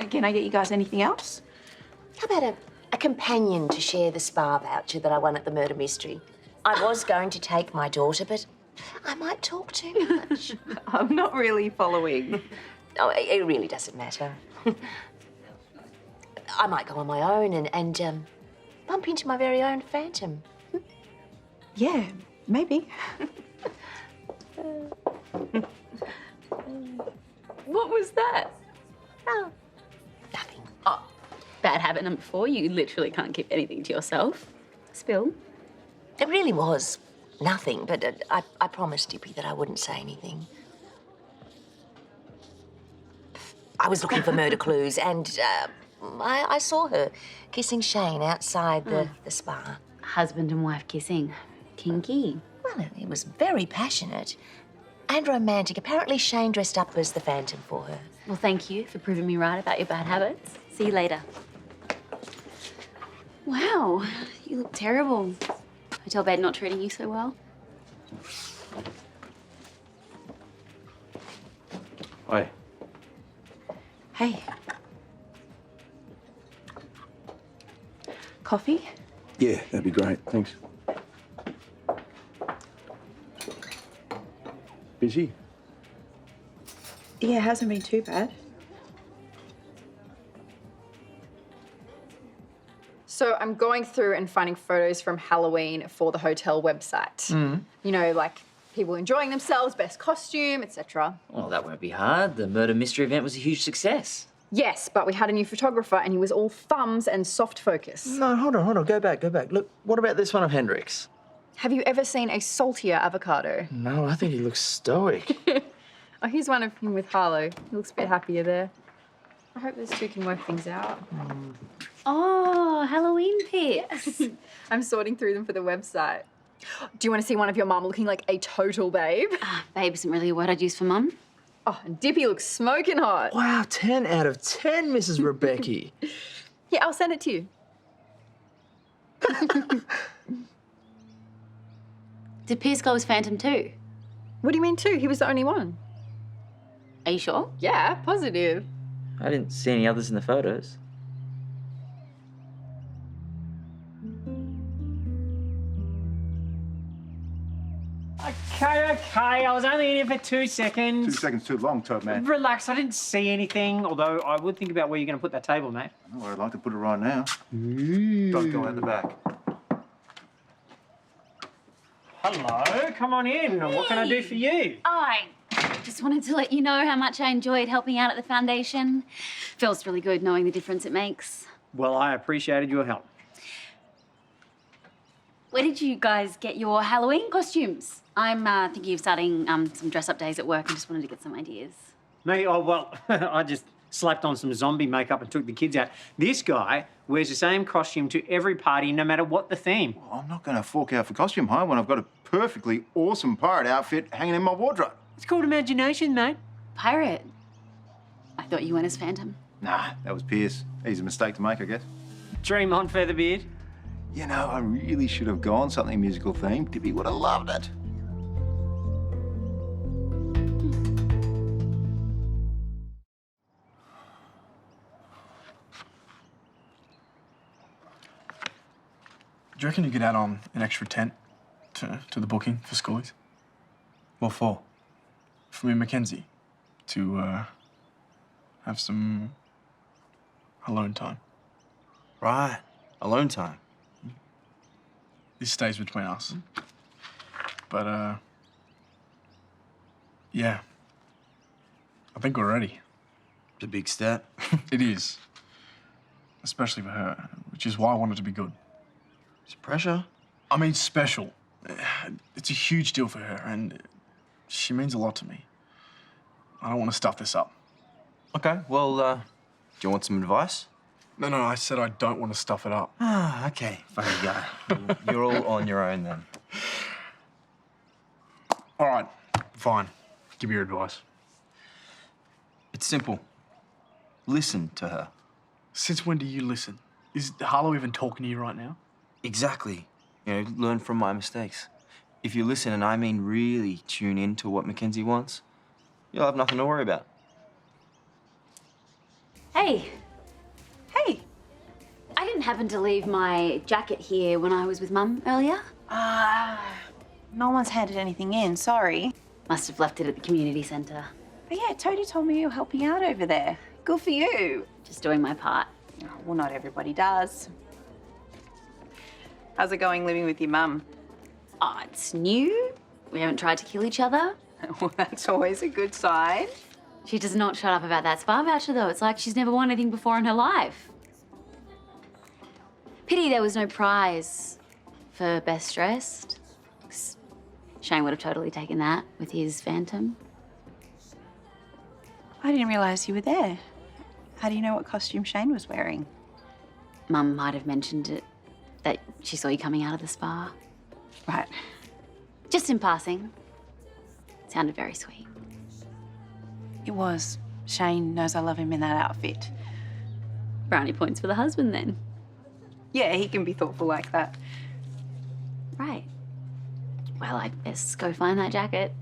Can I get you guys anything else? How about a companion to share the spa voucher that I won at the murder mystery? I was going to take my daughter, but I might talk too much. I'm not really following. Oh, it really doesn't matter. I might go on my own and bump into my very own phantom. Yeah, maybe. What was that? Oh, nothing. Oh, bad habit number 4. You literally can't keep anything to yourself. Spill. It really was nothing, but I promised Dipi that I wouldn't say anything. I was looking for murder clues and I saw her kissing Shane outside the spa. Husband and wife kissing. Kinky. Well, it was very passionate and romantic. Apparently Shane dressed up as the Phantom for her. Well, thank you for proving me right about your bad habits. See you later. Wow, you look terrible. Hotel bed not treating you so well? Hi. Hey. Coffee? Yeah, that'd be great. Thanks. Busy? Yeah, it hasn't been too bad. So I'm going through and finding photos from Halloween for the hotel website. You know, like people enjoying themselves, best costume, etc. Well, that won't be hard. The murder mystery event was a huge success. Yes, but we had a new photographer and he was all thumbs and soft focus. No, hold on. Go back. Look, what about this one of Hendrix? Have you ever seen a saltier avocado? No, I think he looks stoic. Oh, here's one of him with Harlow. He looks a bit happier there. I hope those two can work things out. Oh, Halloween pics. I'm sorting through them for the website. Do you want to see one of your mum looking like a total babe? Babe isn't really a word I'd use for mum. Oh, and Dipi looks smoking hot. Wow, 10 out of 10, Mrs. Rebecchi. Yeah, I'll send it to you. Did Pierce go as Phantom too? What do you mean too? He was the only one. Are you sure? Yeah, positive. I didn't see any others in the photos. Okay, I was only in here for 2 seconds. 2 seconds too long, Toad man. Relax, I didn't see anything, although I would think about where you're going to put that table, mate. I know where I'd like to put it right now. Don't go out the back. Hello, come on in. What can I do for you? I just wanted to let you know how much I enjoyed helping out at the foundation. Feels really good knowing the difference it makes. Well, I appreciated your help. Where did you guys get your Halloween costumes? I'm thinking of starting some dress-up days at work and just wanted to get some ideas. Me? Oh, well, I just slapped on some zombie makeup and took the kids out. This guy wears the same costume to every party, no matter what the theme. Well, I'm not going to fork out for costume hire when I've got a perfectly awesome pirate outfit hanging in my wardrobe. It's called imagination, mate. Pirate? I thought you went as Phantom. Nah, that was Pierce. Easy mistake to make, I guess. Dream on, Featherbeard. You know, I really should have gone something musical themed. Dipi would have loved it. Do you reckon you could add on an extra tent to the booking for schoolies? What for? For me and Mackenzie. To have some alone time. Right. Alone time. This stays between us. But, yeah. I think we're ready. It's a big step. It is. Especially for her, which is why I want it to be good. It's pressure. I mean, special. It's a huge deal for her, and she means a lot to me. I don't want to stuff this up. Okay, well, do you want some advice? No, I said I don't want to stuff it up. Ah, okay, funny guy. You're all on your own then. All right, fine. Give me your advice. It's simple. Listen to her. Since when do you listen? Is Harlow even talking to you right now? Exactly. You know, learn from my mistakes. If you listen, and I mean really tune in to what Mackenzie wants, you'll have nothing to worry about. Hey. Hey. I didn't happen to leave my jacket here when I was with Mum earlier. No one's handed anything in, sorry. Must have left it at the community centre. But yeah, Toadie told me you were helping out over there. Good for you. Just doing my part. Oh, well, not everybody does. How's it going living with your mum? Oh, it's new. We haven't tried to kill each other. Well, that's always a good sign. She does not shut up about that spa voucher, though. It's like she's never won anything before in her life. Pity there was no prize for best dressed. Shane would have totally taken that with his Phantom. I didn't realise you were there. How do you know what costume Shane was wearing? Mum might have mentioned it, that she saw you coming out of the spa. Right. Just in passing. Sounded very sweet. It was. Shane knows I love him in that outfit. Brownie points for the husband, then. Yeah, he can be thoughtful like that. Right. Well, I'd best go find that jacket.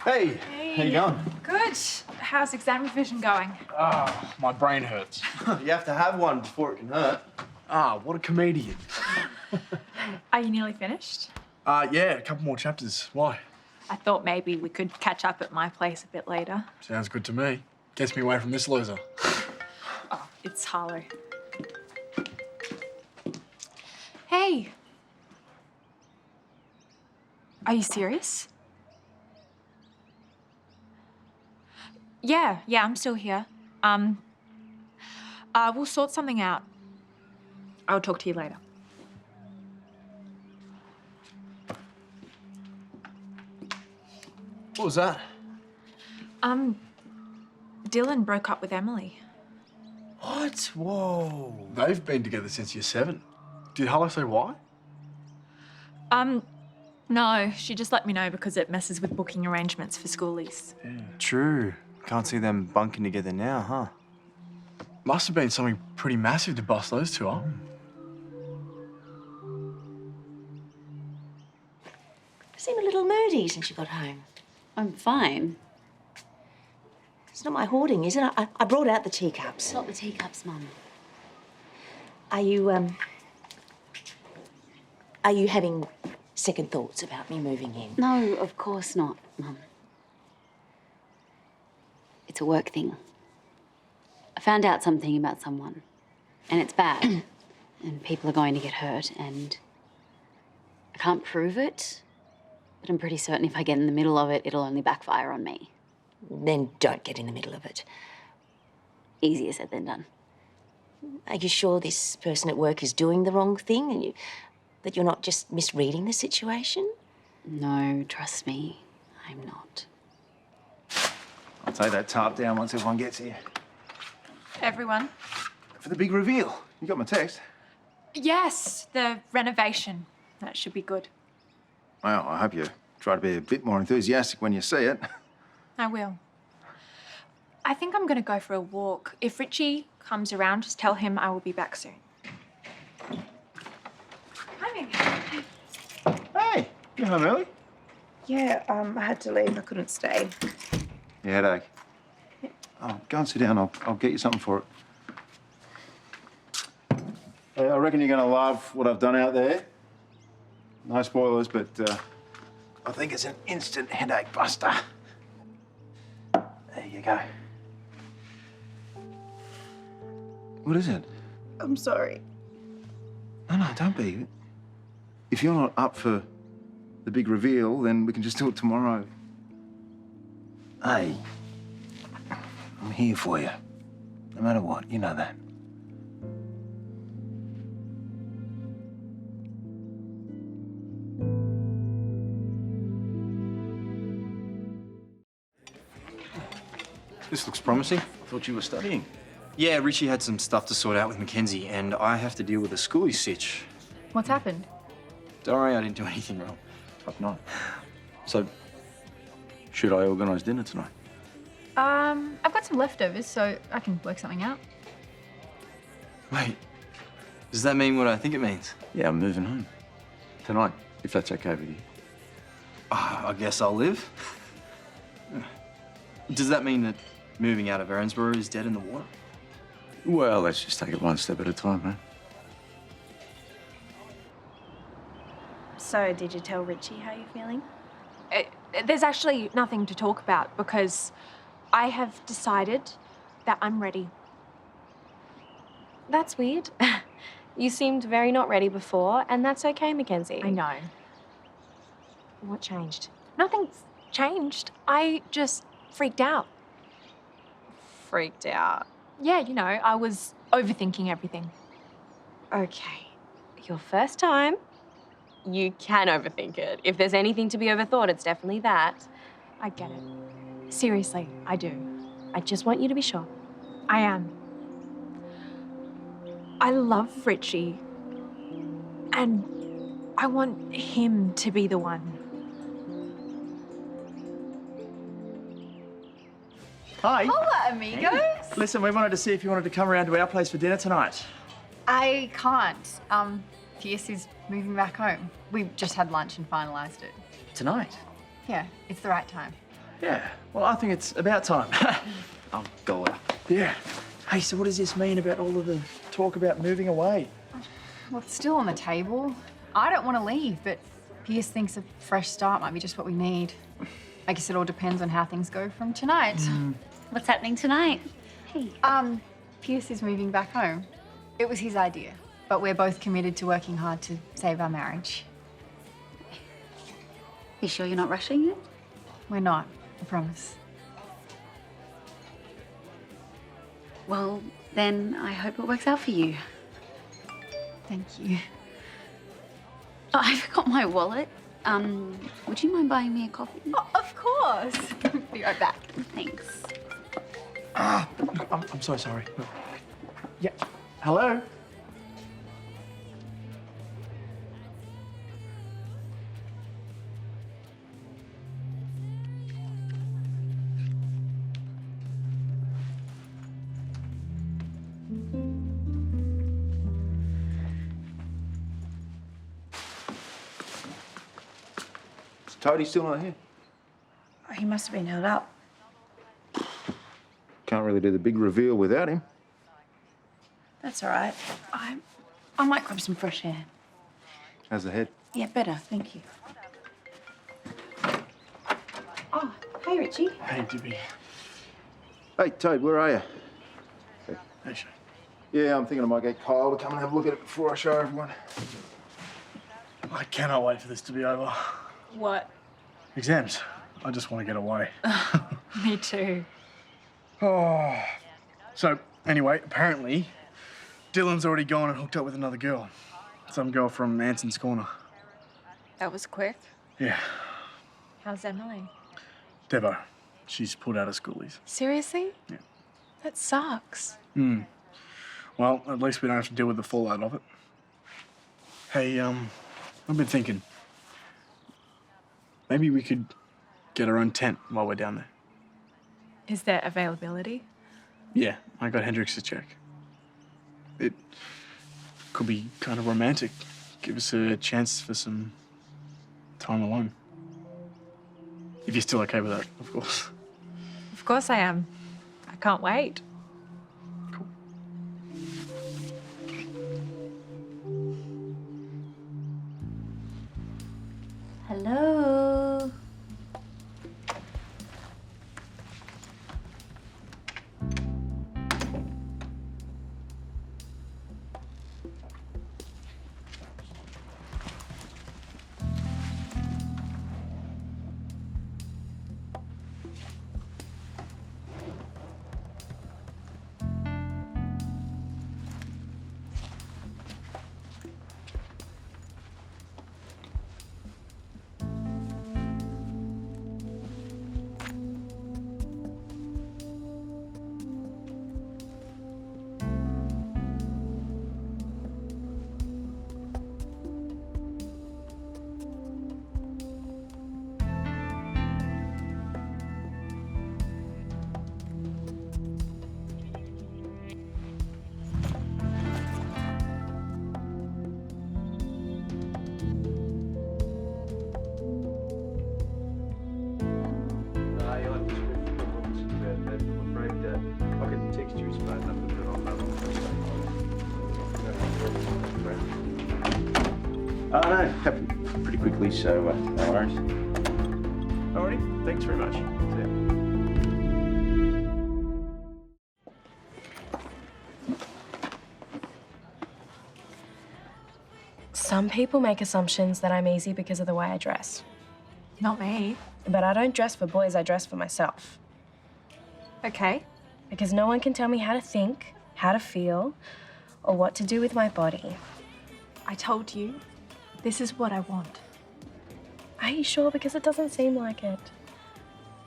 Hey, how you going? Good. How's exam revision going? Ah, my brain hurts. You have to have one before it can hurt. Ah, what a comedian. Are you nearly finished? Yeah, a couple more chapters. Why? I thought maybe we could catch up at my place a bit later. Sounds good to me. Gets me away from this loser. Oh, it's Harlow. Hey. Are you serious? Yeah, I'm still here. We'll sort something out. I'll talk to you later. What was that? Dylan broke up with Emily. What? Whoa. They've been together since year 7. Did Harlow say why? No, she just let me know because it messes with booking arrangements for schoolies. Yeah. True. Can't see them bunking together now, huh? Must have been something pretty massive to bust those two up. You seem a little moody since you got home. I'm fine. It's not my hoarding, is it? I brought out the teacups. Not the teacups, Mum. Are you having second thoughts about me moving in? No, of course not, Mum. It's a work thing. I found out something about someone, and it's bad, and people are going to get hurt, and I can't prove it, but I'm pretty certain if I get in the middle of it, it'll only backfire on me. Then don't get in the middle of it. Easier said than done. Are you sure this person at work is doing the wrong thing and that you're not just misreading the situation? No, trust me, I'm not. I'll take that tarp down once everyone gets here. Everyone? For the big reveal. You got my text? Yes, the renovation. That should be good. Well, I hope you try to be a bit more enthusiastic when you see it. I will. I think I'm going to go for a walk. If Richie comes around, just tell him I will be back soon. Hi, Megan. Hey, you home early? Yeah, I had to leave. I couldn't stay. Your headache? Yeah. Oh, go and sit down. I'll get you something for it. Hey, I reckon you're going to love what I've done out there. No spoilers, but I think it's an instant headache buster. There you go. What is it? I'm sorry. No, don't be. If you're not up for the big reveal, then we can just do it tomorrow. Hey, I'm here for you. No matter what, you know that. This looks promising. Thought you were studying. Yeah, Richie had some stuff to sort out with Mackenzie, and I have to deal with a schoolie sitch. What's happened? Don't worry, I didn't do anything wrong. Top night. So, should I organise dinner tonight? I've got some leftovers, so I can work something out. Wait, does that mean what I think it means? Yeah, I'm moving home. Tonight, if that's okay with you. I guess I'll live. Does that mean that moving out of Erinsborough is dead in the water? Well, let's just take it one step at a time, man. So, did you tell Richie how you're feeling? There's actually nothing to talk about because I have decided that I'm ready. That's weird. You seemed very not ready before, and that's okay, Mackenzie. I know. What changed? Nothing's changed. I just freaked out. Freaked out. Yeah, you know, I was overthinking everything. Okay. Your first time, you can overthink it. If there's anything to be overthought, it's definitely that. I get it. Seriously, I do. I just want you to be sure. I am. I love Richie. And I want him to be the one. Hi. Hola, amigos. Listen, we wanted to see if you wanted to come around to our place for dinner tonight. I can't. Pierce is moving back home. We just had lunch and finalised it. Tonight? Yeah, it's the right time. Yeah. Well, I think it's about time. I'll go out. Yeah. Hey, so what does this mean about all of the talk about moving away? Well, it's still on the table. I don't want to leave, but Pierce thinks a fresh start might be just what we need. I guess it all depends on how things go from tonight. What's happening tonight? Hey. Pierce is moving back home. It was his idea, but we're both committed to working hard to save our marriage. You sure you're not rushing it? We're not, I promise. Well, then I hope it works out for you. Thank you. Oh, I forgot my wallet. Would you mind buying me a coffee? Oh, of course. Be right back. Thanks. I'm so sorry. Yeah. Hello? Toadie still not here? Oh, he must have been held up. Can't really do the big reveal without him. That's all right. I might grab some fresh air. How's the head? Yeah, better, thank you. Oh, hey, Richie. Hey, Dipi. Hey, Toad, where are you? Hey, Sharon. Yeah, I'm thinking I might get Karl to come and have a look at it before I show everyone. I cannot wait for this to be over. What? Exams. I just want to get away. Me too. Oh. So, anyway, apparently, Dylan's already gone and hooked up with another girl. Some girl from Anson's Corner. That was quick. Yeah, How's Emily? Devo. She's pulled out of schoolies. Seriously? Yeah. That sucks. Well, at least we don't have to deal with the fallout of it. Hey, I've been thinking, maybe we could get our own tent while we're down there. Is there availability? Yeah, I got Hendrix to check. It could be kind of romantic. Give us a chance for some time alone. If you're still okay with that, of course. Of course I am. I can't wait. Hello. Oh, no, happened pretty quickly, so no worries. Alrighty, thanks very much. Some people make assumptions that I'm easy because of the way I dress. Not me. But I don't dress for boys, I dress for myself. Okay. Because no one can tell me how to think, how to feel, or what to do with my body. I told you, this is what I want. Are you sure? Because it doesn't seem like it.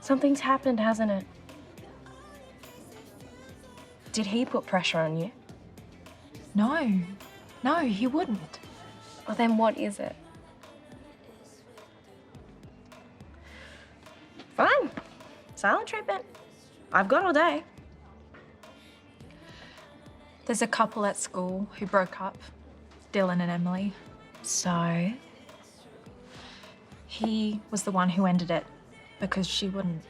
Something's happened, hasn't it? Did he put pressure on you? No. No, he wouldn't. Well, then what is it? Fine. Silent treatment. I've got all day. There's a couple at school who broke up, Dylan and Emily. So? He was the one who ended it because she wouldn't.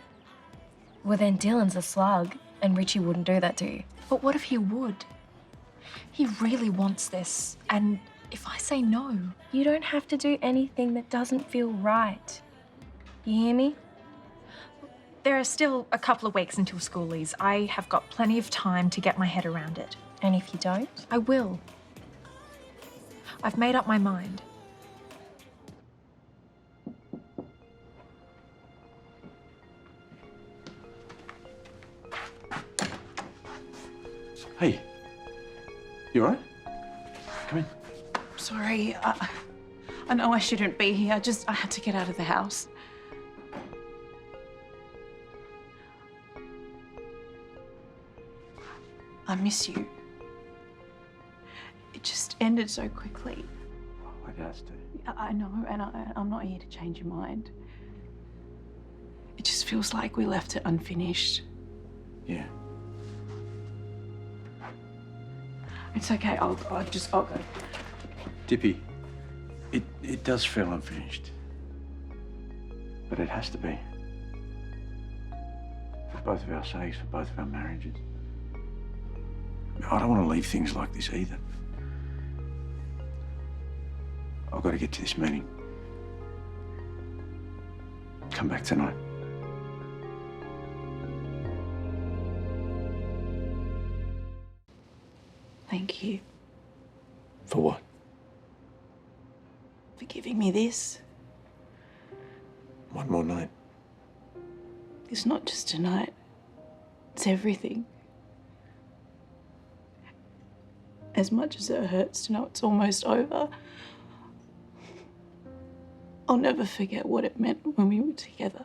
Well, then Dylan's a slug and Richie wouldn't do that to you. But what if he would? He really wants this, and if I say no... You don't have to do anything that doesn't feel right. You hear me? There are still a couple of weeks until schoolies. I have got plenty of time to get my head around it. And if you don't? I will. I've made up my mind. Hey, you all right? Come in. Sorry, I know I shouldn't be here. I had to get out of the house. I miss you. It just ended so quickly. Like us do. I know, and I'm not here to change your mind. It just feels like we left it unfinished. Yeah. It's okay, I'll go. Dipi, it does feel unfinished. But it has to be. For both of our sakes, for both of our marriages. I don't want to leave things like this either. I've got to get to this meeting. Come back tonight. Thank you For what? for giving me this. One more night. It's not just tonight, it's everything. As much as it hurts to know it's almost over, I'll never forget what it meant when we were together.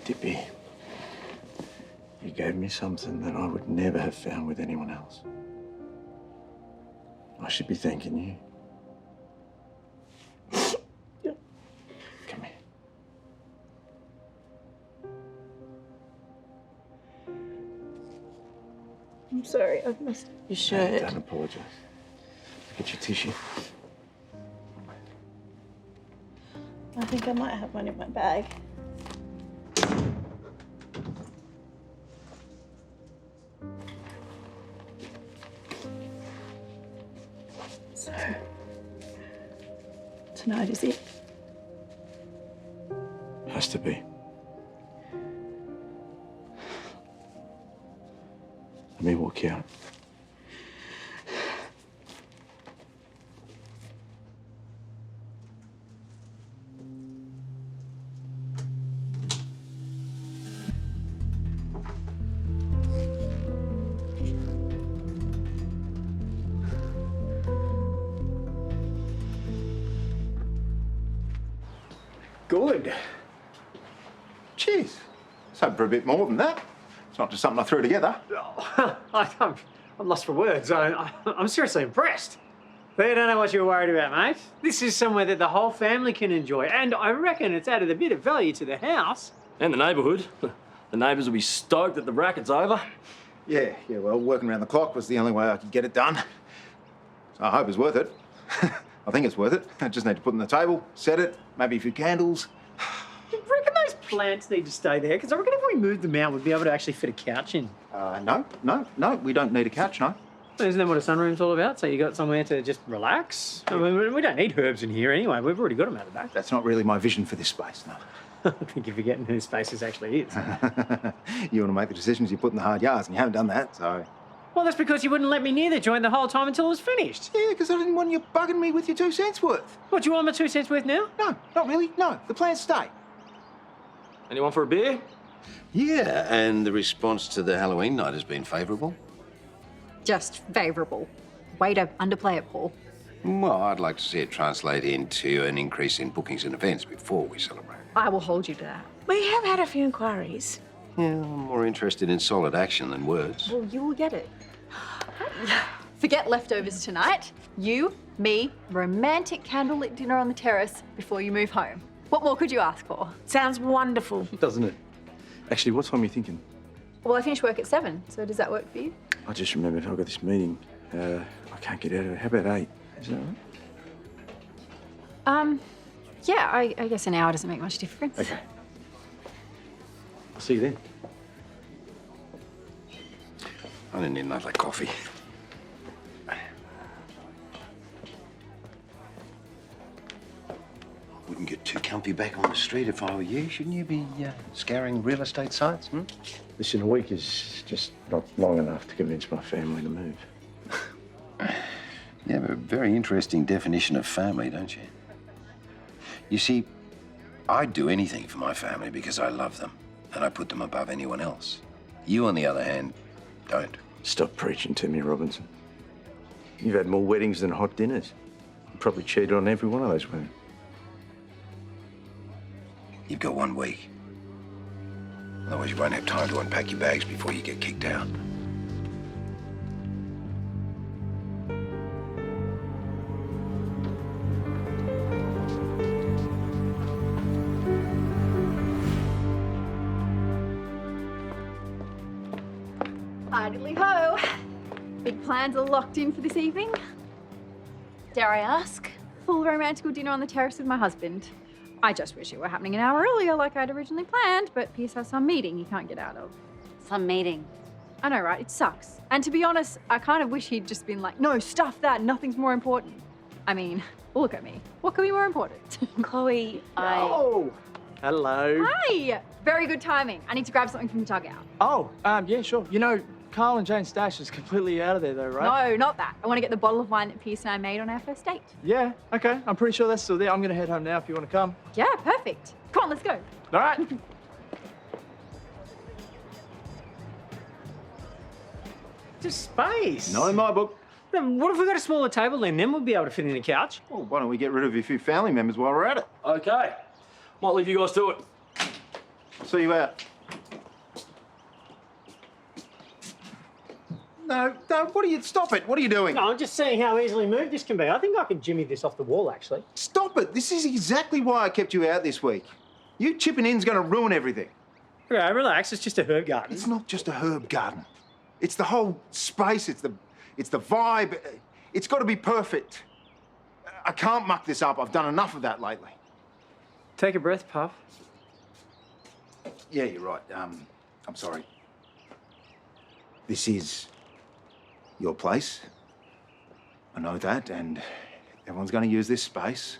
Dipi, you gave me something that I would never have found with anyone else. I should be thanking you. Come here. I'm sorry, I've messed up your shirt. Don't apologise. Get your tissue. I think I might have one in my bag. So, tonight is it? Has to be. Let me walk you out. Good. Cheers. Let's hope for a bit more than that. It's not just something I threw together. I'm lost for words. I'm seriously impressed. But I don't know what you're worried about, mate. This is somewhere that the whole family can enjoy, and I reckon it's added a bit of value to the house. And the neighbourhood. The neighbours will be stoked that the racket's over. Yeah, well, working around the clock was the only way I could get it done. So I hope it's worth it. I think it's worth it. I just need to put it on the table, set it, maybe a few candles. You reckon those plants need to stay there? Because I reckon if we moved them out, we'd be able to actually fit a couch in. No, we don't need a couch, no. Isn't that what a sunroom's all about? So you got somewhere to just relax? I mean, we don't need herbs in here anyway. We've already got them out the back. That's not really my vision for this space, no. I think you're forgetting whose space this actually is. You want to make the decisions you put in the hard yards, and you haven't done that, so... Well, that's because you wouldn't let me near the joint the whole time until it was finished. Yeah, because I didn't want you bugging me with your 2 cents worth. What, do you want my 2 cents worth now? No, not really, no. The plans stay. Anyone for a beer? Yeah, and the response to the Halloween night has been favourable? Just favourable. Way to underplay it, Paul. Well, I'd like to see it translate into an increase in bookings and events before we celebrate. I will hold you to that. We have had a few inquiries. Yeah, I'm more interested in solid action than words. Well, you will get it. Forget leftovers tonight. You, me, romantic candlelit dinner on the terrace before you move home. What more could you ask for? Sounds wonderful. Doesn't it? Actually, what time are you thinking? Well, I finish work at 7, so does that work for you? I just remembered I've got this meeting. I can't get out of it. How about 8? Is that right? Yeah, I guess an hour doesn't make much difference. Okay. I'll see you then. I didn't need another coffee. Wouldn't get too comfy back on the street if I were you. Shouldn't you be scouring real estate sites? Listen, a week is just not long enough to convince my family to move. You have a very interesting definition of family, don't you? You see, I'd do anything for my family because I love them and I put them above anyone else. You, on the other hand, don't. Stop preaching to me, Robinson. You've had more weddings than hot dinners. You probably cheated on every one of those women. You've got 1 week. Otherwise, you won't have time to unpack your bags before you get kicked out. Idly ho. Big plans are locked in for this evening. dare I ask? Full romantic dinner on the terrace with my husband. I just wish it were happening an hour earlier like I'd originally planned, but Pierce has some meeting he can't get out of. Some meeting? I know, right? It sucks. And to be honest, I kind of wish he'd just been like, no, stuff that, nothing's more important. I mean, look at me. What could be more important? Chloe, Oh, hello. Hi! Very good timing. I need to grab something from the dugout. Oh, yeah, sure. You know, Karl and Jane's stash is completely out of there, though, right? No, not that. I want to get the bottle of wine that Pierce and I made on our first date. Yeah, okay. I'm pretty sure that's still there. I'm going to head home now if you want to come. Yeah, perfect. Come on, let's go. All right. Just space. Not in my book. Then what if we got a smaller table then? Then we'll be able to fit in a couch. Well, why don't we get rid of a few family members while we're at it? Okay. Might leave you guys to it. See you out. No, what are you... Stop it. What are you doing? No, I'm just seeing how easily moved this can be. I think I could jimmy this off the wall, actually. Stop it. This is exactly why I kept you out this week. You chipping in's going to ruin everything. Okay, relax. It's just a herb garden. It's not just a herb garden. It's the whole space. It's the vibe. It's got to be perfect. I can't muck this up. I've done enough of that lately. Take a breath, Puff. Yeah, you're right. I'm sorry. This is your place. I know that, and everyone's going to use this space.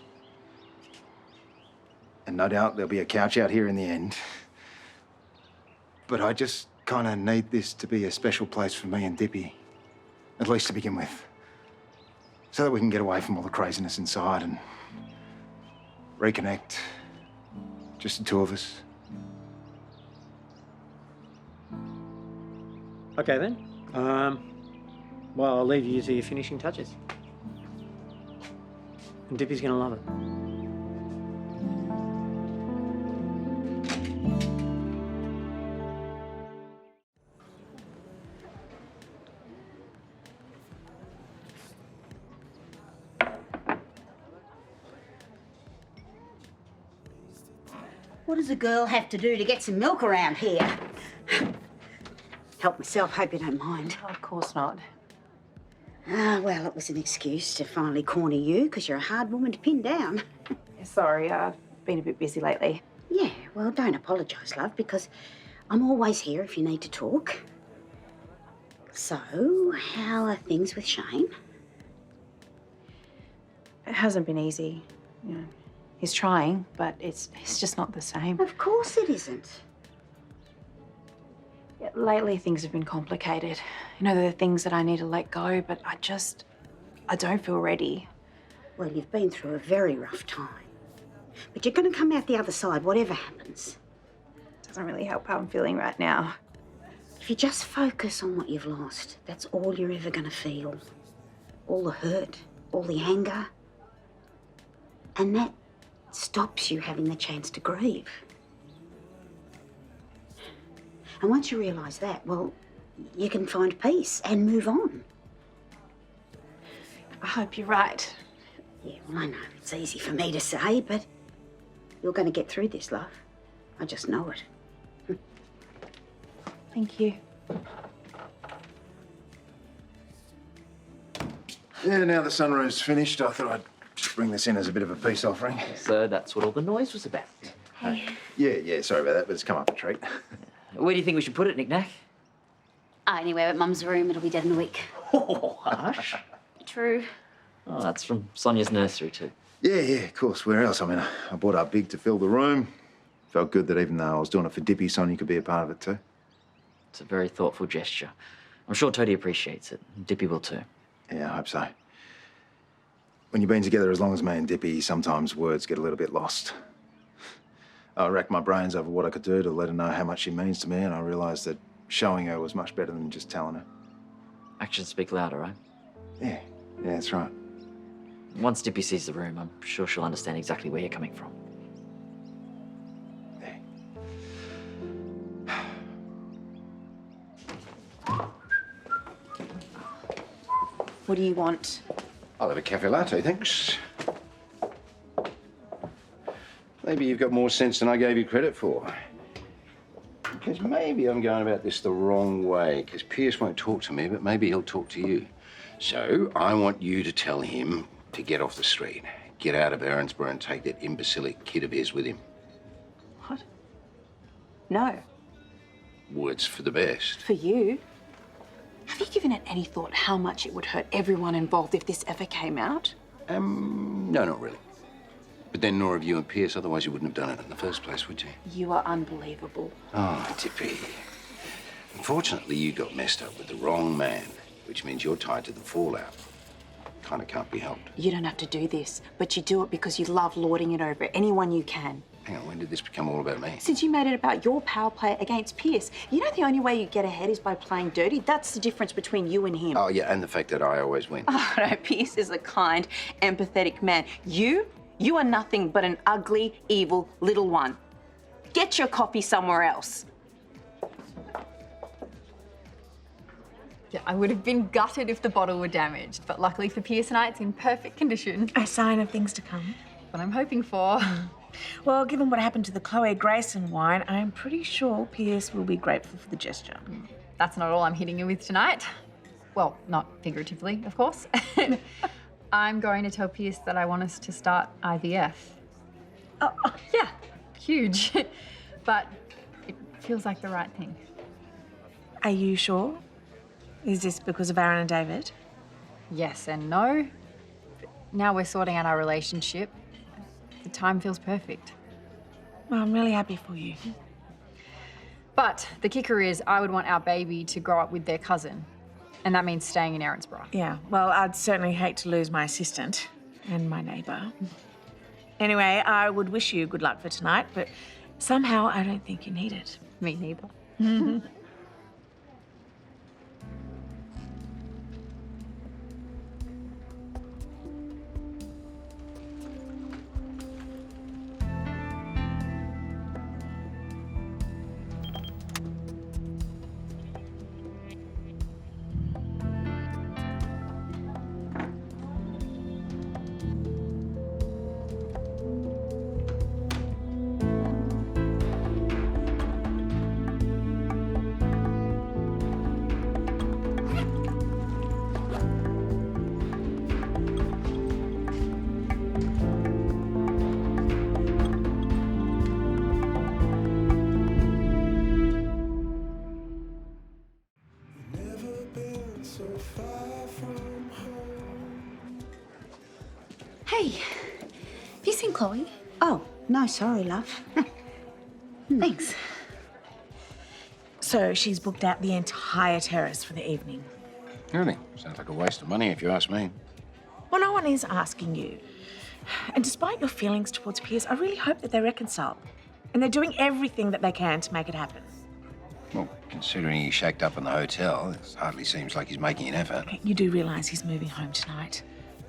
And no doubt there'll be a couch out here in the end. But I just kind of need this to be a special place for me and Dipi, at least to begin with. So that we can get away from all the craziness inside and reconnect. Just the two of us. Okay, then. Well, I'll leave you to your finishing touches. And Dipi's going to love it. What does a girl have to do to get some milk around here? Help myself, hope you don't mind. Oh, of course not. Ah, well, it was an excuse to finally corner you because you're a hard woman to pin down. Sorry, I've been a bit busy lately. Yeah, well, don't apologise, love, because I'm always here if you need to talk. So, how are things with Shane? It hasn't been easy. You know, he's trying, but it's just not the same. Of course it isn't. Yeah, lately, things have been complicated. You know, there are things that I need to let go, but I don't feel ready. Well, you've been through a very rough time. But you're going to come out the other side, whatever happens. Doesn't really help how I'm feeling right now. If you just focus on what you've lost, that's all you're ever going to feel. All the hurt, all the anger. And that stops you having the chance to grieve. And once you realise that, well, you can find peace and move on. I hope you're right. Yeah, well, I know it's easy for me to say, but you're going to get through this, love. I just know it. Thank you. Yeah, now the sunroom's finished, I thought I'd just bring this in as a bit of a peace offering. So that's what all the noise was about. Hey. Yeah, sorry about that, but it's come up a treat. Where do you think we should put it, Knick-Knack? Anywhere but Mum's room. It'll be dead in a week. Oh, hush. True. Oh, that's from Sonia's nursery too. Yeah, of course. Where else? I mean, I bought up big to fill the room. Felt good that even though I was doing it for Dipi, Sonia could be a part of it too. It's a very thoughtful gesture. I'm sure Toadie appreciates it. Dipi will too. Yeah, I hope so. When you've been together as long as me and Dipi, sometimes words get a little bit lost. I racked my brains over what I could do to let her know how much she means to me, and I realised that showing her was much better than just telling her. Actions speak louder, right? Yeah, that's right. Once Dipi sees the room, I'm sure she'll understand exactly where you're coming from. What do you want? I'll have a cafe latte, thanks. Maybe you've got more sense than I gave you credit for. Because maybe I'm going about this the wrong way, because Pierce won't talk to me, but maybe he'll talk to you. So I want you to tell him to get off the street, get out of Erinsborough and take that imbecilic kid of his with him. What? No. Well, it's for the best. For you? Have you given it any thought how much it would hurt everyone involved if this ever came out? No, not really. But then nor have you and Pierce, otherwise you wouldn't have done it in the first place, would you? You are unbelievable. Oh, Dipi. Unfortunately, you got messed up with the wrong man, which means you're tied to the fallout. Kind of can't be helped. You don't have to do this, but you do it because you love lording it over anyone you can. Hang on, when did this become all about me? Since you made it about your power play against Pierce, you know the only way you get ahead is by playing dirty? That's the difference between you and him. Oh, yeah, and the fact that I always win. Oh, no, Pierce is a kind, empathetic man. You are nothing but an ugly, evil little one. Get your copy somewhere else. Yeah, I would have been gutted if the bottle were damaged, but luckily for Pierce and I, it's in perfect condition. A sign of things to come. What I'm hoping for. Well, given what happened to the Chloe Grayson wine, I'm pretty sure Pierce will be grateful for the gesture. That's not all I'm hitting you with tonight. Well, not figuratively, of course. I'm going to tell Pierce that I want us to start IVF. Oh, yeah, huge. But it feels like the right thing. Are you sure? Is this because of Aaron and DaVvid? Yes and no. But now we're sorting out our relationship. The time feels perfect. Well, I'm really happy for you. But the kicker is I would want our baby to grow up with their cousin. And that means staying in Erinsborough. Yeah, well, I'd certainly hate to lose my assistant and my neighbour. Anyway, I would wish you good luck for tonight, but somehow I don't think you need it. Me neither. Hey, have you seen Chloe? Oh, no, sorry, love. Thanks. So she's booked out the entire terrace for the evening. Really? Sounds like a waste of money if you ask me. Well, no one is asking you. And despite your feelings towards Pierce, I really hope that they reconcile. And they're doing everything that they can to make it happen. Well, considering he shacked up in the hotel, it hardly seems like he's making an effort. You do realise he's moving home tonight.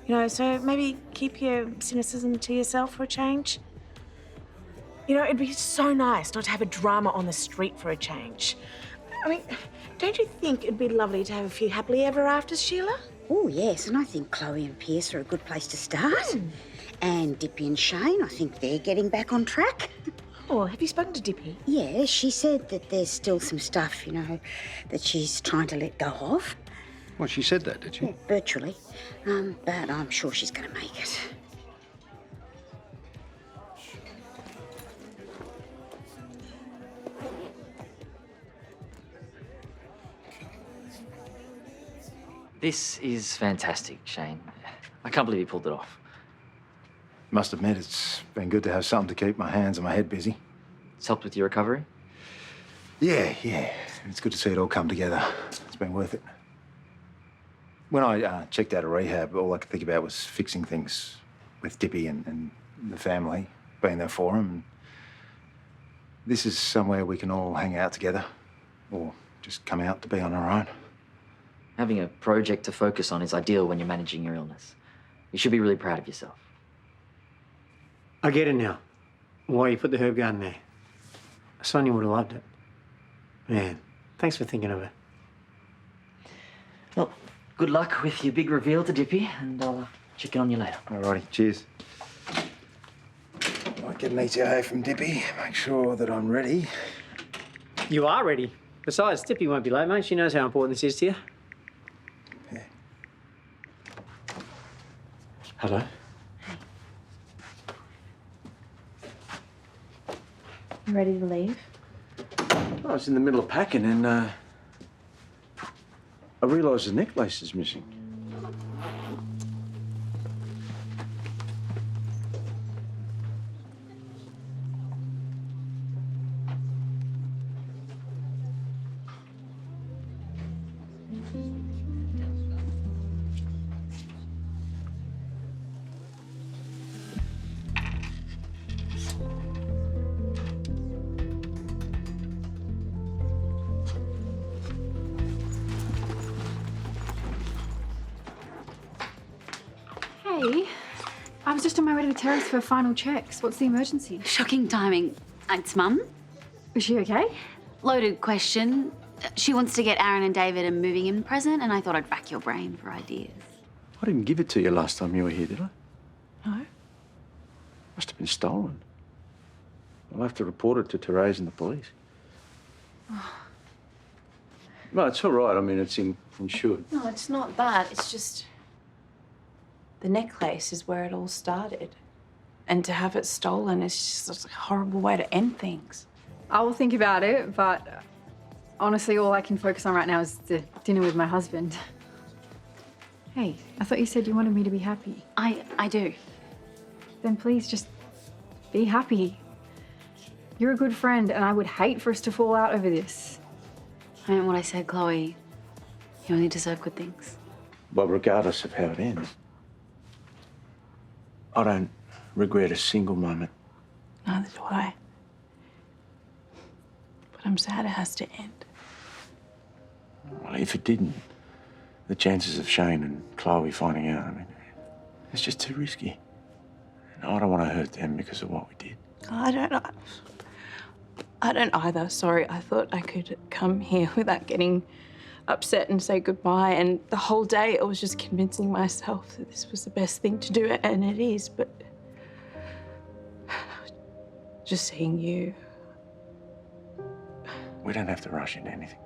You know, so maybe keep your cynicism to yourself for a change. You know, it'd be so nice not to have a drama on the street for a change. I mean, don't you think it'd be lovely to have a few happily ever afters, Sheila? Oh, yes, and I think Chloe and Pierce are a good place to start. And Dipi and Shane, I think they're getting back on track. Oh, have you spoken to Dipi? Yeah, she said that there's still some stuff, you know, that she's trying to let go of. Well, she said that, did she? Yeah, virtually. But I'm sure she's going to make it. This is fantastic, Shane. I can't believe you pulled it off. Must admit, it's been good to have something to keep my hands and my head busy. It's helped with your recovery? Yeah. It's good to see it all come together. It's been worth it. When I checked out of rehab, all I could think about was fixing things with Dipi and the family, being there for them. This is somewhere we can all hang out together, or just come out to be on our own. Having a project to focus on is ideal when you're managing your illness. You should be really proud of yourself. I get it now. Why you put the herb garden there. Sonia would have loved it. Man, thanks for thinking of it. Well, good luck with your big reveal to Dipi, and I'll check in on you later. Alrighty, cheers. Might get an ETA from Dipi, make sure that I'm ready. You are ready. Besides, Dipi won't be late, mate. She knows how important this is to you. Hello. You ready to leave? I was in the middle of packing and I realised the necklace is missing. Hey, I was just on my way to the terrace for final checks. What's the emergency? Shocking timing. It's Mum. Is she okay? Loaded question. She wants to get Aaron and DaVvid a moving in present, and I thought I'd rack your brain for ideas. I didn't give it to you last time you were here, did I? No. Must have been stolen. I'll have to report it to Terese and the police. No, it's all right. I mean, it's insured. No, it's not that. It's just the necklace is where it all started. And to have it stolen is just a horrible way to end things. I will think about it, but honestly, all I can focus on right now is the dinner with my husband. Hey, I thought you said you wanted me to be happy. I do. Then please just be happy. You're a good friend, and I would hate for us to fall out over this. I meant what I said, Chloe. You only deserve good things. But regardless of how it ends, I don't regret a single moment. Neither do I. But I'm sad it has to end. Well, if it didn't, the chances of Shane and Chloe finding out, I mean, it's just too risky. And I don't want to hurt them because of what we did. I don't either. Sorry, I thought I could come here without getting upset and say goodbye. And the whole day I was just convincing myself that this was the best thing to do, and it is, but just seeing you. We don't have to rush into anything.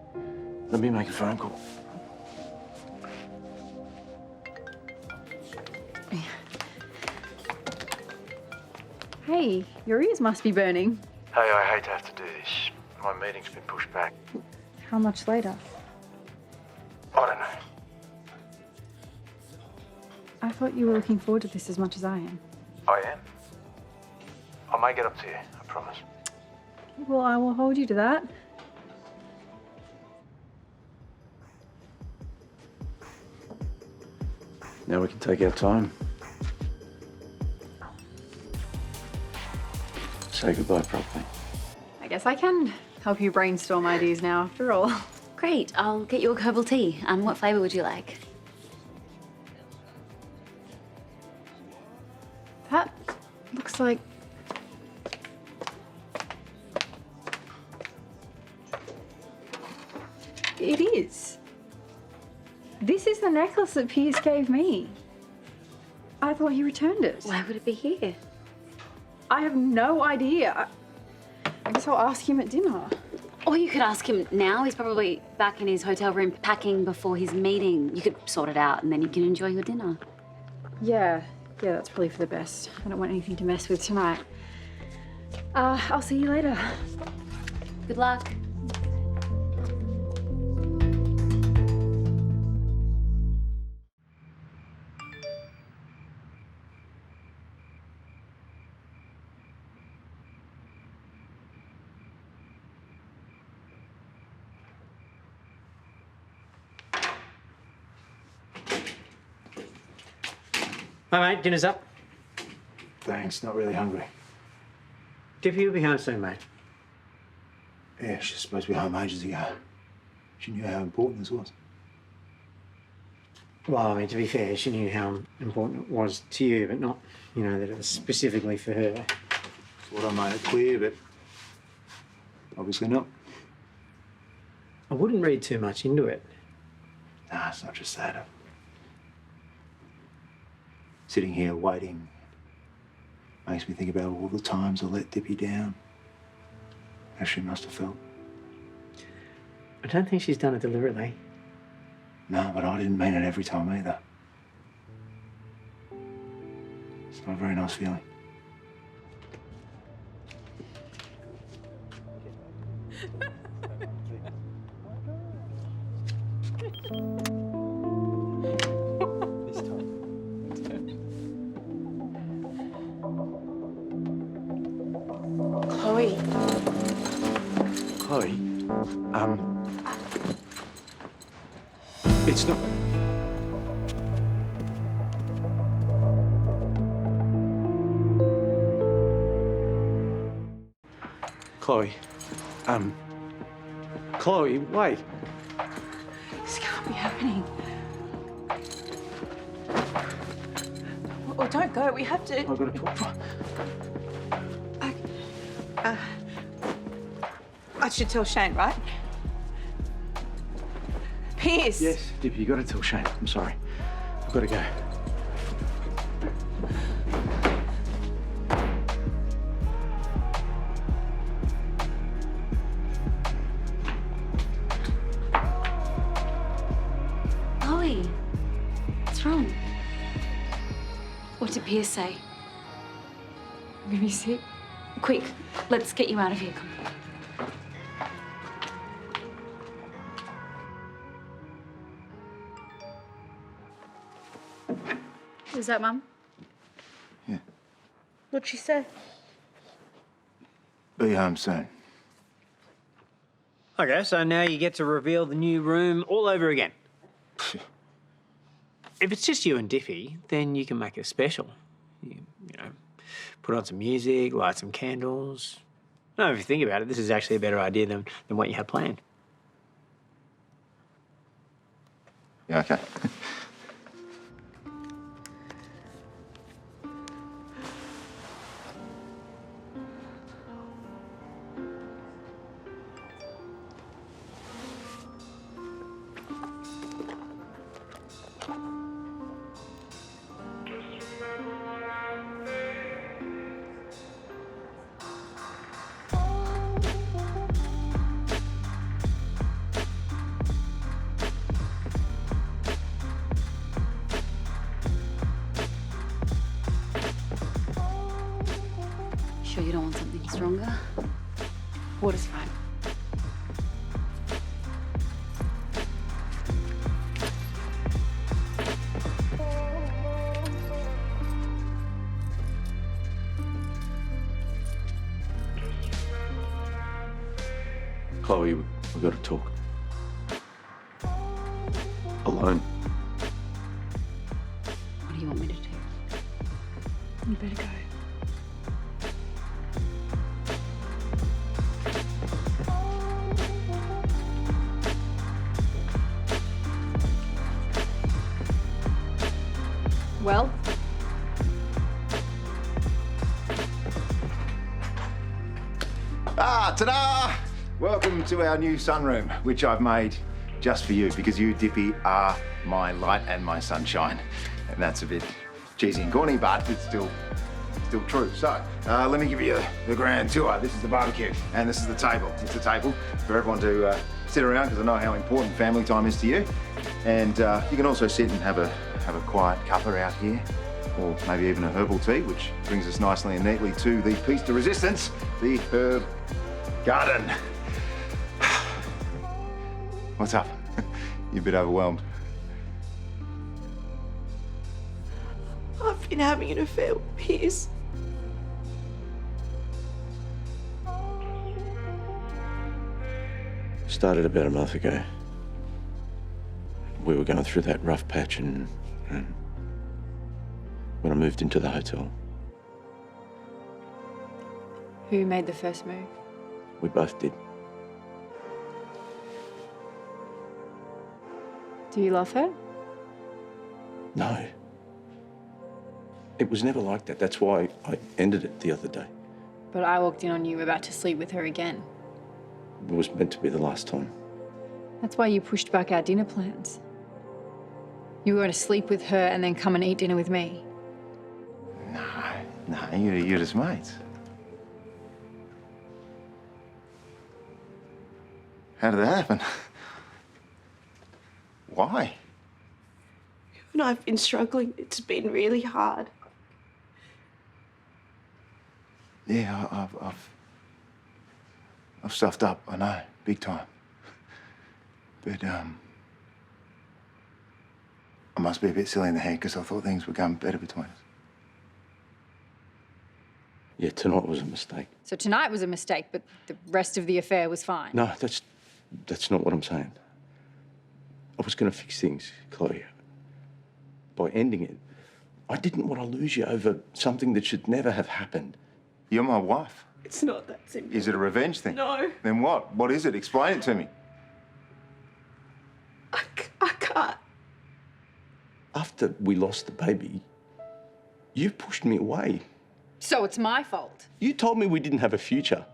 Let me make a phone call. Hey, your ears must be burning. Hey, I hate to have to do this. My meeting's been pushed back. How much later? I don't know. I thought you were looking forward to this as much as I am. I am. I'll make it up to you, I promise. Well, I will hold you to that. Now we can take our time. Say goodbye properly. I guess I can help you brainstorm ideas now, after all. Great. I'll get you a herbal tea. What flavour would you like? That looks like... It is. This is the necklace that Piers gave me. I thought he returned it. Why would it be here? I have no idea. I guess I'll ask him at dinner. Or you could ask him now. He's probably back in his hotel room packing before his meeting. You could sort it out and then you can enjoy your dinner. Yeah, that's probably for the best. I don't want anything to mess with tonight. I'll see you later. Good luck. Hi, mate. Dinner's up. Thanks, not really hungry. Dipi will be home soon, mate. Yeah, she's supposed to be home ages ago. She knew how important this was. Well, I mean, to be fair, she knew how important it was to you, but not, that it was specifically for her. Thought I made it clear, but obviously not. I wouldn't read too much into it. Nah, it's not just that. Sitting here waiting makes me think about all the times I let Dipi down. How she must have felt. I don't think she's done it deliberately. No, but I didn't mean it every time either. It's not a very nice feeling. Chloe. Chloe, it's not... Chloe, Chloe, wait. This can't be happening. Oh, don't go. We have to. I've got to talk. I should tell Shane, right? Pierce. Yes, Dipi, you got to tell Shane. I'm sorry. I've got to go. Chloe, what's wrong? What did Pierce say? I'm gonna be sick. Quick, let's get you out of here. Come on. Is that Mum? Yeah. What'd she say? Be home soon. Okay, so now you get to reveal the new room all over again. If it's just you and Dipi, then you can make it special. You know, put on some music, light some candles. No, if you think about it, this is actually a better idea than what you had planned. Yeah, okay. Sure you don't want something stronger? Water's fine. Chloe, we've got to talk. Alone. What do you want me to do? You better go. Well, Ta-da! Welcome to our new sunroom, which I've made just for you, because you, Dipi, are my light and my sunshine. And that's a bit cheesy and corny, but it's still true. So, let me give you the grand tour. This is the barbecue, and this is the table. It's a table for everyone to sit around, because I know how important family time is to you. And you can also sit and have a quiet cuppa out here, or maybe even a herbal tea, which brings us nicely and neatly to the piece de resistance, the herb garden. What's up? You're a bit overwhelmed. I've been having an affair with Pierce. Started about a month ago. We were going through that rough patch and when I moved into the hotel. who made the first move? We both did. Do you love her? No. It was never like that. That's why I ended it the other day. But I walked in on you about to sleep with her again. It was meant to be the last time. That's why you pushed back our dinner plans. You were going to sleep with her and then come and eat dinner with me. No, you're just mates. How did that happen? Why? And I've been struggling. It's been really hard. Yeah, I've stuffed up, I know, big time. But, I must be a bit silly in the head because I thought things were going better between us. Yeah, tonight was a mistake. So tonight was a mistake, but the rest of the affair was fine. No, that's not what I'm saying. I was going to fix things, Chloe. By ending it, I didn't want to lose you over something that should never have happened. You're my wife. It's not that simple. Is it a revenge thing? No. Then what? What is it? Explain it to me. I can't. After we lost the baby, you pushed me away. So it's my fault. You told me we didn't have a future.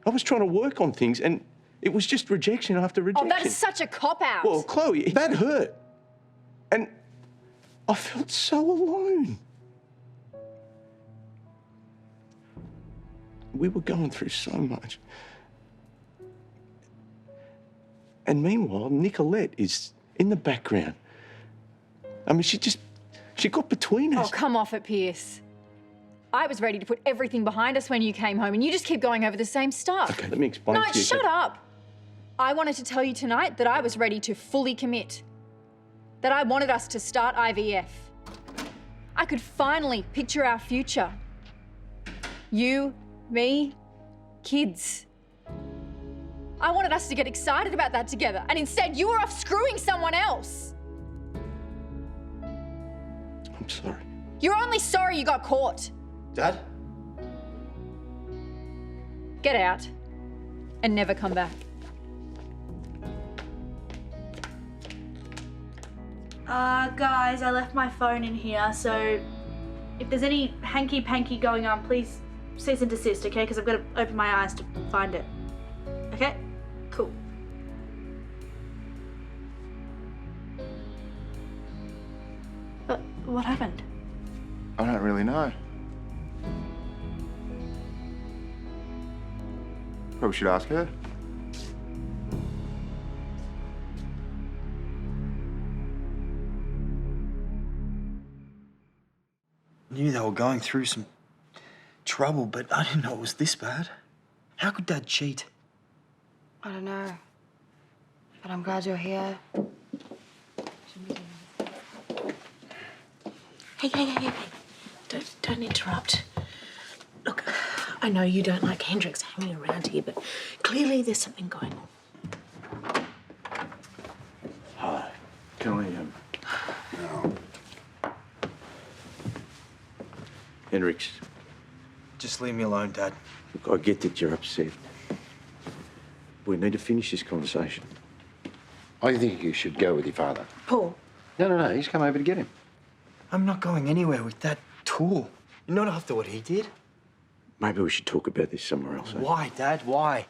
I was trying to work on things, and it was just rejection after rejection. Oh, that is such a cop-out. Well, Chloe, that hurt. And I felt so alone. We were going through so much. And meanwhile, Nicolette is in the background. I mean, she got between us. Oh, come off it, Pierce. I was ready to put everything behind us when you came home, and you just keep going over the same stuff. Okay, let me explain No, to you. shut up. I wanted to tell you tonight that I was ready to fully commit. That I wanted us to start IVF. I could finally picture our future. You, me, kids. I wanted us to get excited about that together, and instead you were off screwing someone else. I'm sorry. You're only sorry you got caught. Dad? Get out and never come back. Guys, I left my phone in here, so if there's any hanky-panky going on, please cease and desist, okay? Because I've got to open my eyes to find it. Okay? Cool. But what happened? I don't really know. Probably should ask her. Knew they were going through some trouble, but I didn't know it was this bad. How could Dad cheat? I don't know. But I'm glad you're here. Hey. Don't interrupt. Look, I know you don't like Hendrix hanging around here, but clearly there's something going on. Hi. Can I, No. Hendrix, Just leave me alone, Dad. look, I get that you're upset. We need to finish this conversation. I think you should go with your father. Paul. No, he's come over to get him. I'm not going anywhere with that tool. Not after what he did. Maybe we should talk about this somewhere else. Eh? Why, Dad? Why?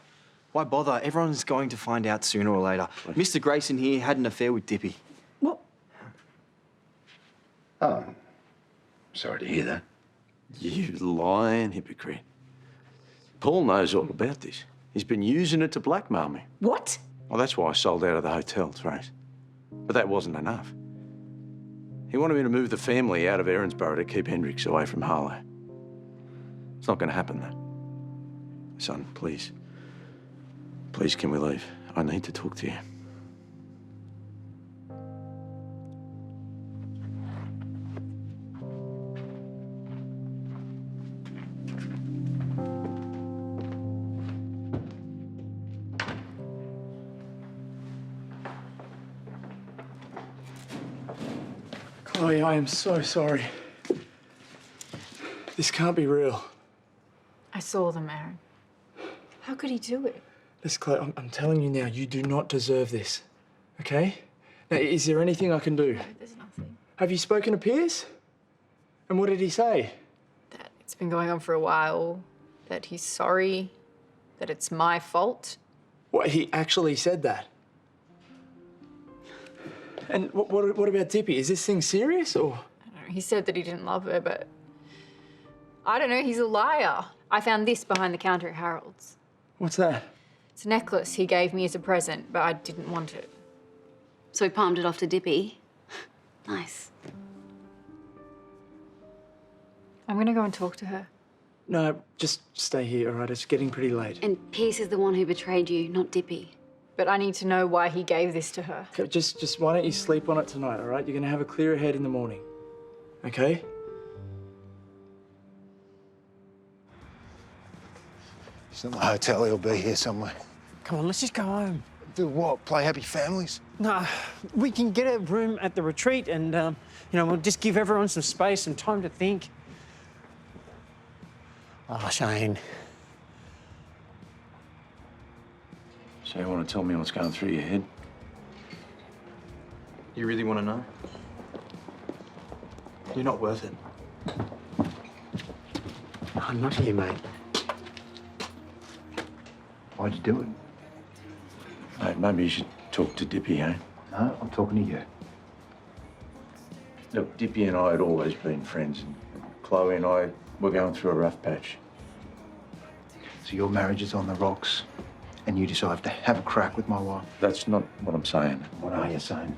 Why bother? Everyone's going to find out sooner or later. Mr. Grayson here had an affair with Dipi. Oh, sorry to hear that. You lying hypocrite. Paul knows all about this. He's been using it to blackmail me. What? Well, that's why I sold out of the hotel, Terese. But that wasn't enough. He wanted me to move the family out of Erinsborough to keep Hendrix away from Harlow. It's not going to happen, though. Son, please. Please, can we leave? I need to talk to you. Chloe, I am so sorry. This can't be real. I saw them, Aaron. How could he do it? Listen, Chloe, I'm telling you now, you do not deserve this, okay? Now, is there anything I can do? No, there's nothing. Have you spoken to Piers? And what did he say? That it's been going on for a while, that he's sorry, that it's my fault. What, he actually said that? And what about Dipi? Is this thing serious, or? I don't know, he said that he didn't love her, but I don't know, he's a liar. I found this behind the counter at Harold's. What's that? It's a necklace he gave me as a present, but I didn't want it. So he palmed it off to Dipi. Nice. I'm gonna go and talk to her. No, just stay here, all right? It's getting pretty late. And Pierce is the one who betrayed you, not Dipi. But I need to know why he gave this to her. Okay, just why don't you sleep on it tonight, all right? You're gonna have a clearer head in the morning, okay? He's in the hotel. He'll be here somewhere. Come on, let's just go home. Do what? Play Happy Families? No, we can get a room at the retreat and, you know, we'll just give everyone some space and time to think. Oh, Shane. So you want to tell me what's going through your head? You really want to know? You're not worth it. I'm not here, mate. Why'd you do it? Mate, maybe you should talk to Dipi, eh? No, I'm talking to you. Look, Dipi and I had always been friends, and Chloe and I were going through a rough patch. So your marriage is on the rocks, and you decide to have a crack with my wife? That's not what I'm saying. What are you saying?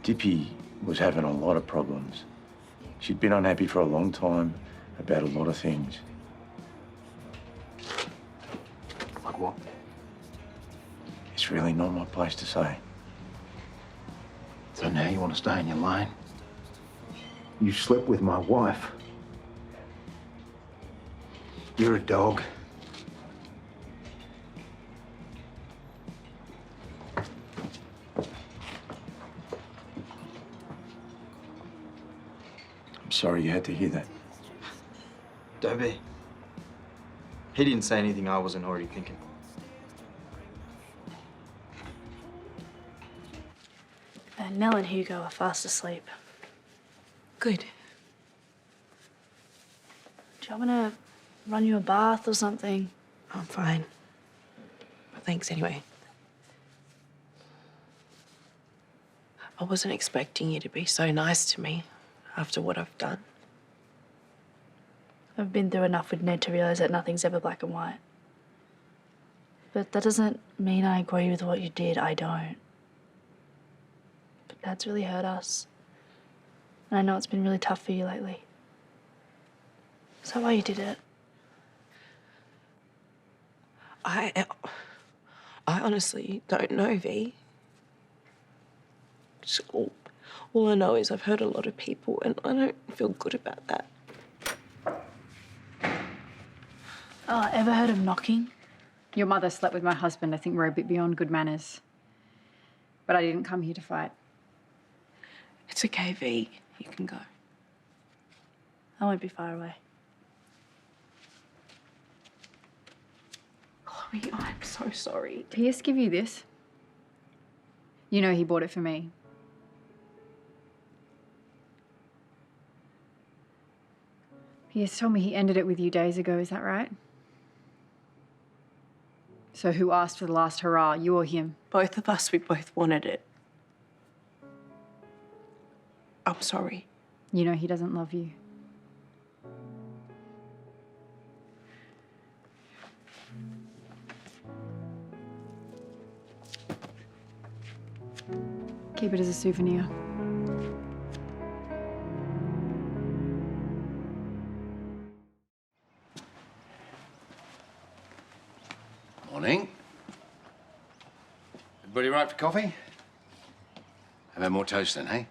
Dipi was having a lot of problems. She'd been unhappy for a long time about a lot of things. Like what? It's really not my place to say. So now you want to stay in your lane? You slept with my wife. You're a dog. I'm sorry you had to hear that. DaVvid. He didn't say anything I wasn't already thinking. Nell and Hugo are fast asleep. Good. Do you want me to run you a bath or something? I'm fine. But thanks anyway. I wasn't expecting you to be so nice to me after what I've done. I've been through enough with Ned to realise that nothing's ever black and white. But that doesn't mean I agree with what you did. I don't. But Dad's really hurt us. And I know it's been really tough for you lately. Is that why you did it? I honestly don't know, V. Just all I know is I've hurt a lot of people and I don't feel good about that. Oh, ever heard of knocking? Your mother slept with my husband. I think we're a bit beyond good manners. But I didn't come here to fight. It's okay, V. You can go. I won't be far away. Chloe, I'm so sorry. Pierce give you this? You know he bought it for me. Pierce told me he ended it with you days ago, is that right? So who asked for the last hurrah, you or him? Both of us, we both wanted it. I'm sorry. You know he doesn't love you. Keep it as a souvenir. Morning. Everybody right for coffee? How about more toast then, hey?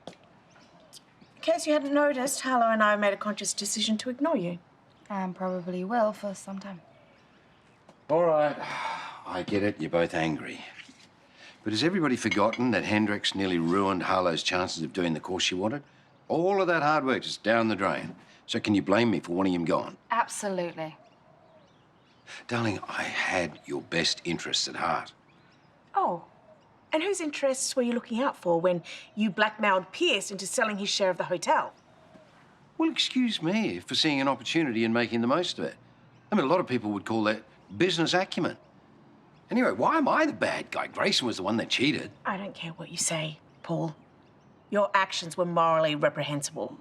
In case you hadn't noticed, Harlow and I made a conscious decision to ignore you. And probably will for some time. All right. I get it. You're both angry. But has everybody forgotten that Hendricks nearly ruined Harlow's chances of doing the course she wanted? All of that hard work just down the drain. So can you blame me for wanting him gone? Absolutely. Darling, I had your best interests at heart. Oh, and whose interests were you looking out for when you blackmailed Pierce into selling his share of the hotel? Well, excuse me for seeing an opportunity and making the most of it. I mean, a lot of people would call that business acumen. Anyway, why am I the bad guy? Grayson was the one that cheated. I don't care what you say, Paul. Your actions were morally reprehensible.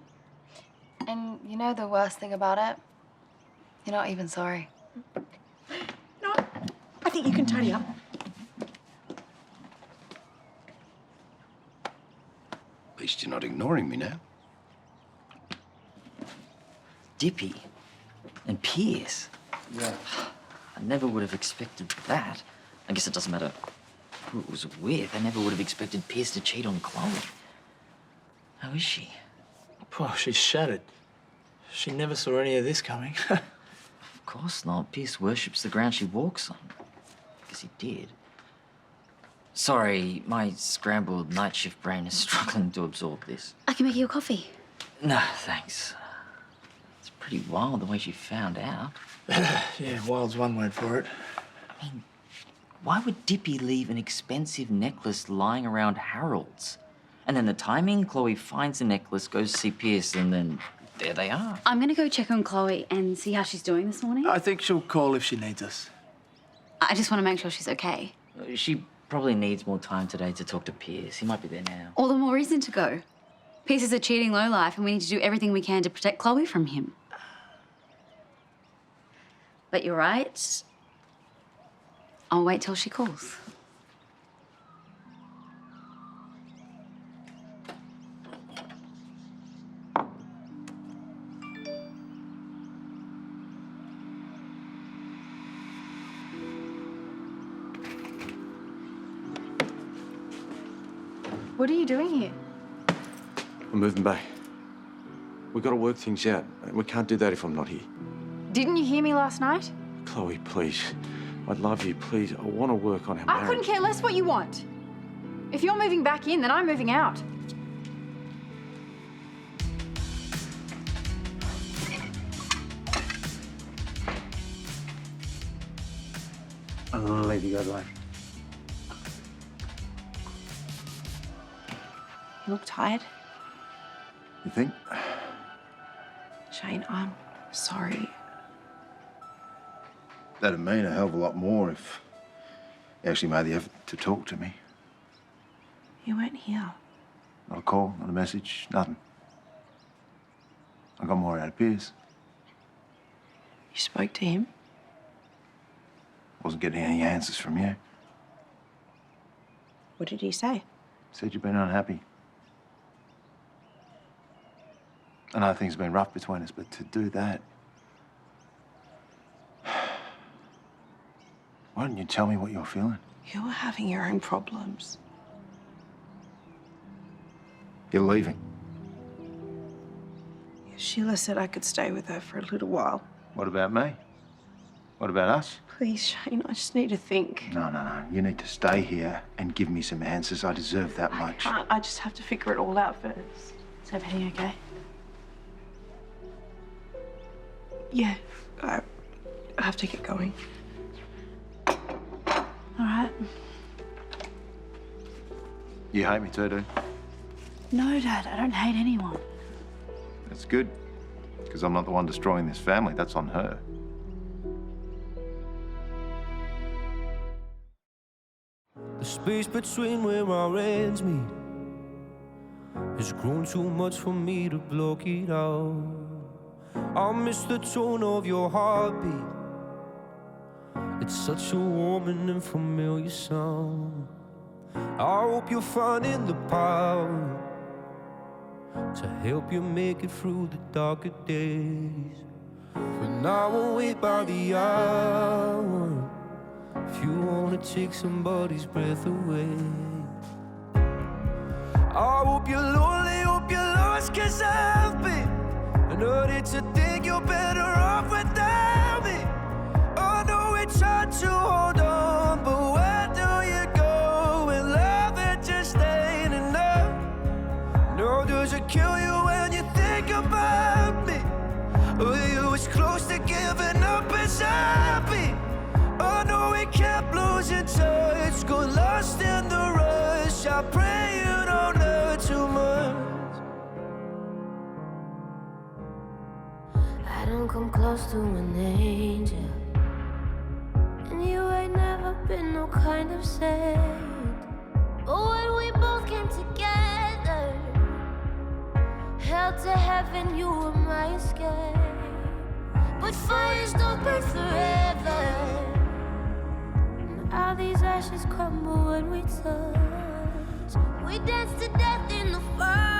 And you know the worst thing about it? You're not even sorry. No, I think you can tidy up. At least you're not ignoring me now. Dipi, And Pierce. Yeah. I never would have expected that. I guess it doesn't matter who it was with. I never would have expected Pierce to cheat on Chloe. How is she? Oh, she's shattered. She never saw any of this coming. Of course not. Pierce worships the ground she walks on. Because he did. Sorry, my scrambled night shift brain is struggling to absorb this. I can make you a coffee. No, thanks. It's pretty wild the way she found out. Yeah, wild's one word for it. I mean, why would Dipi leave an expensive necklace lying around Harold's? And then the timing, Chloe finds the necklace, goes to see Pierce, and then there they are. I'm going to go check on Chloe and see how she's doing this morning. I think she'll call if she needs us. I just want to make sure she's okay. She probably needs more time today to talk to Pierce. He might be there now. All the more reason to go. Pierce is a cheating lowlife and we need to do everything we can to protect Chloe from him. But you're right. I'll wait till she calls. What are you doing here? We're moving back. We've got to work things out. We can't do that if I'm not here. Didn't you hear me last night? Chloe, please. I love you, please. I want to work on our I marriage. couldn't care less what you want. If you're moving back in, then I'm moving out. I'm gonna leave you guys alone. You look tired. You think? Shane, I'm sorry. That'd mean a hell of a lot more if you actually made the effort to talk to me. You weren't here. Not a call, not a message, nothing. I got more out of Pierce. You spoke to him? Wasn't getting any answers from you. What did he say? Said you've been unhappy. I know things have been rough between us, but to do that... Why didn't you tell me what you're feeling? You were having your own problems. You're leaving. Sheila said I could stay with her for a little while. What about me? What about us? Please, Shane, I just need to think. No. You need to stay here and give me some answers. I deserve that much. I just have to figure it all out first. Is everything okay? Yeah, I have to get going. All right. You hate me too, dude? No, Dad, I don't hate anyone. That's good. Because I'm not the one destroying this family. That's on her. The space between where our ends meet has grown too much for me to block it out. I miss the tone of your heartbeat. It's such a warm and familiar sound. I hope you're finding the power to help you make it through the darker days. For now I'll wait by the hour if you wanna take somebody's breath away. I hope you're lonely, hope you're lost, 'cause I've been. I know that you think you're better off without me. I know it's hard to hold on, but where do you go when love it just ain't enough? No, does it kill you when you think about me? Or you as close to giving up as I've been? I know we kept losing touch, got lost in the rush. I pray you don't hurt too much. I don't come close to an angel, and you ain't never been no kind of saint. But when we both came together, held to heaven, you were my escape. But fires don't burn forever, and all these ashes crumble when we touch. We dance to death in the fire.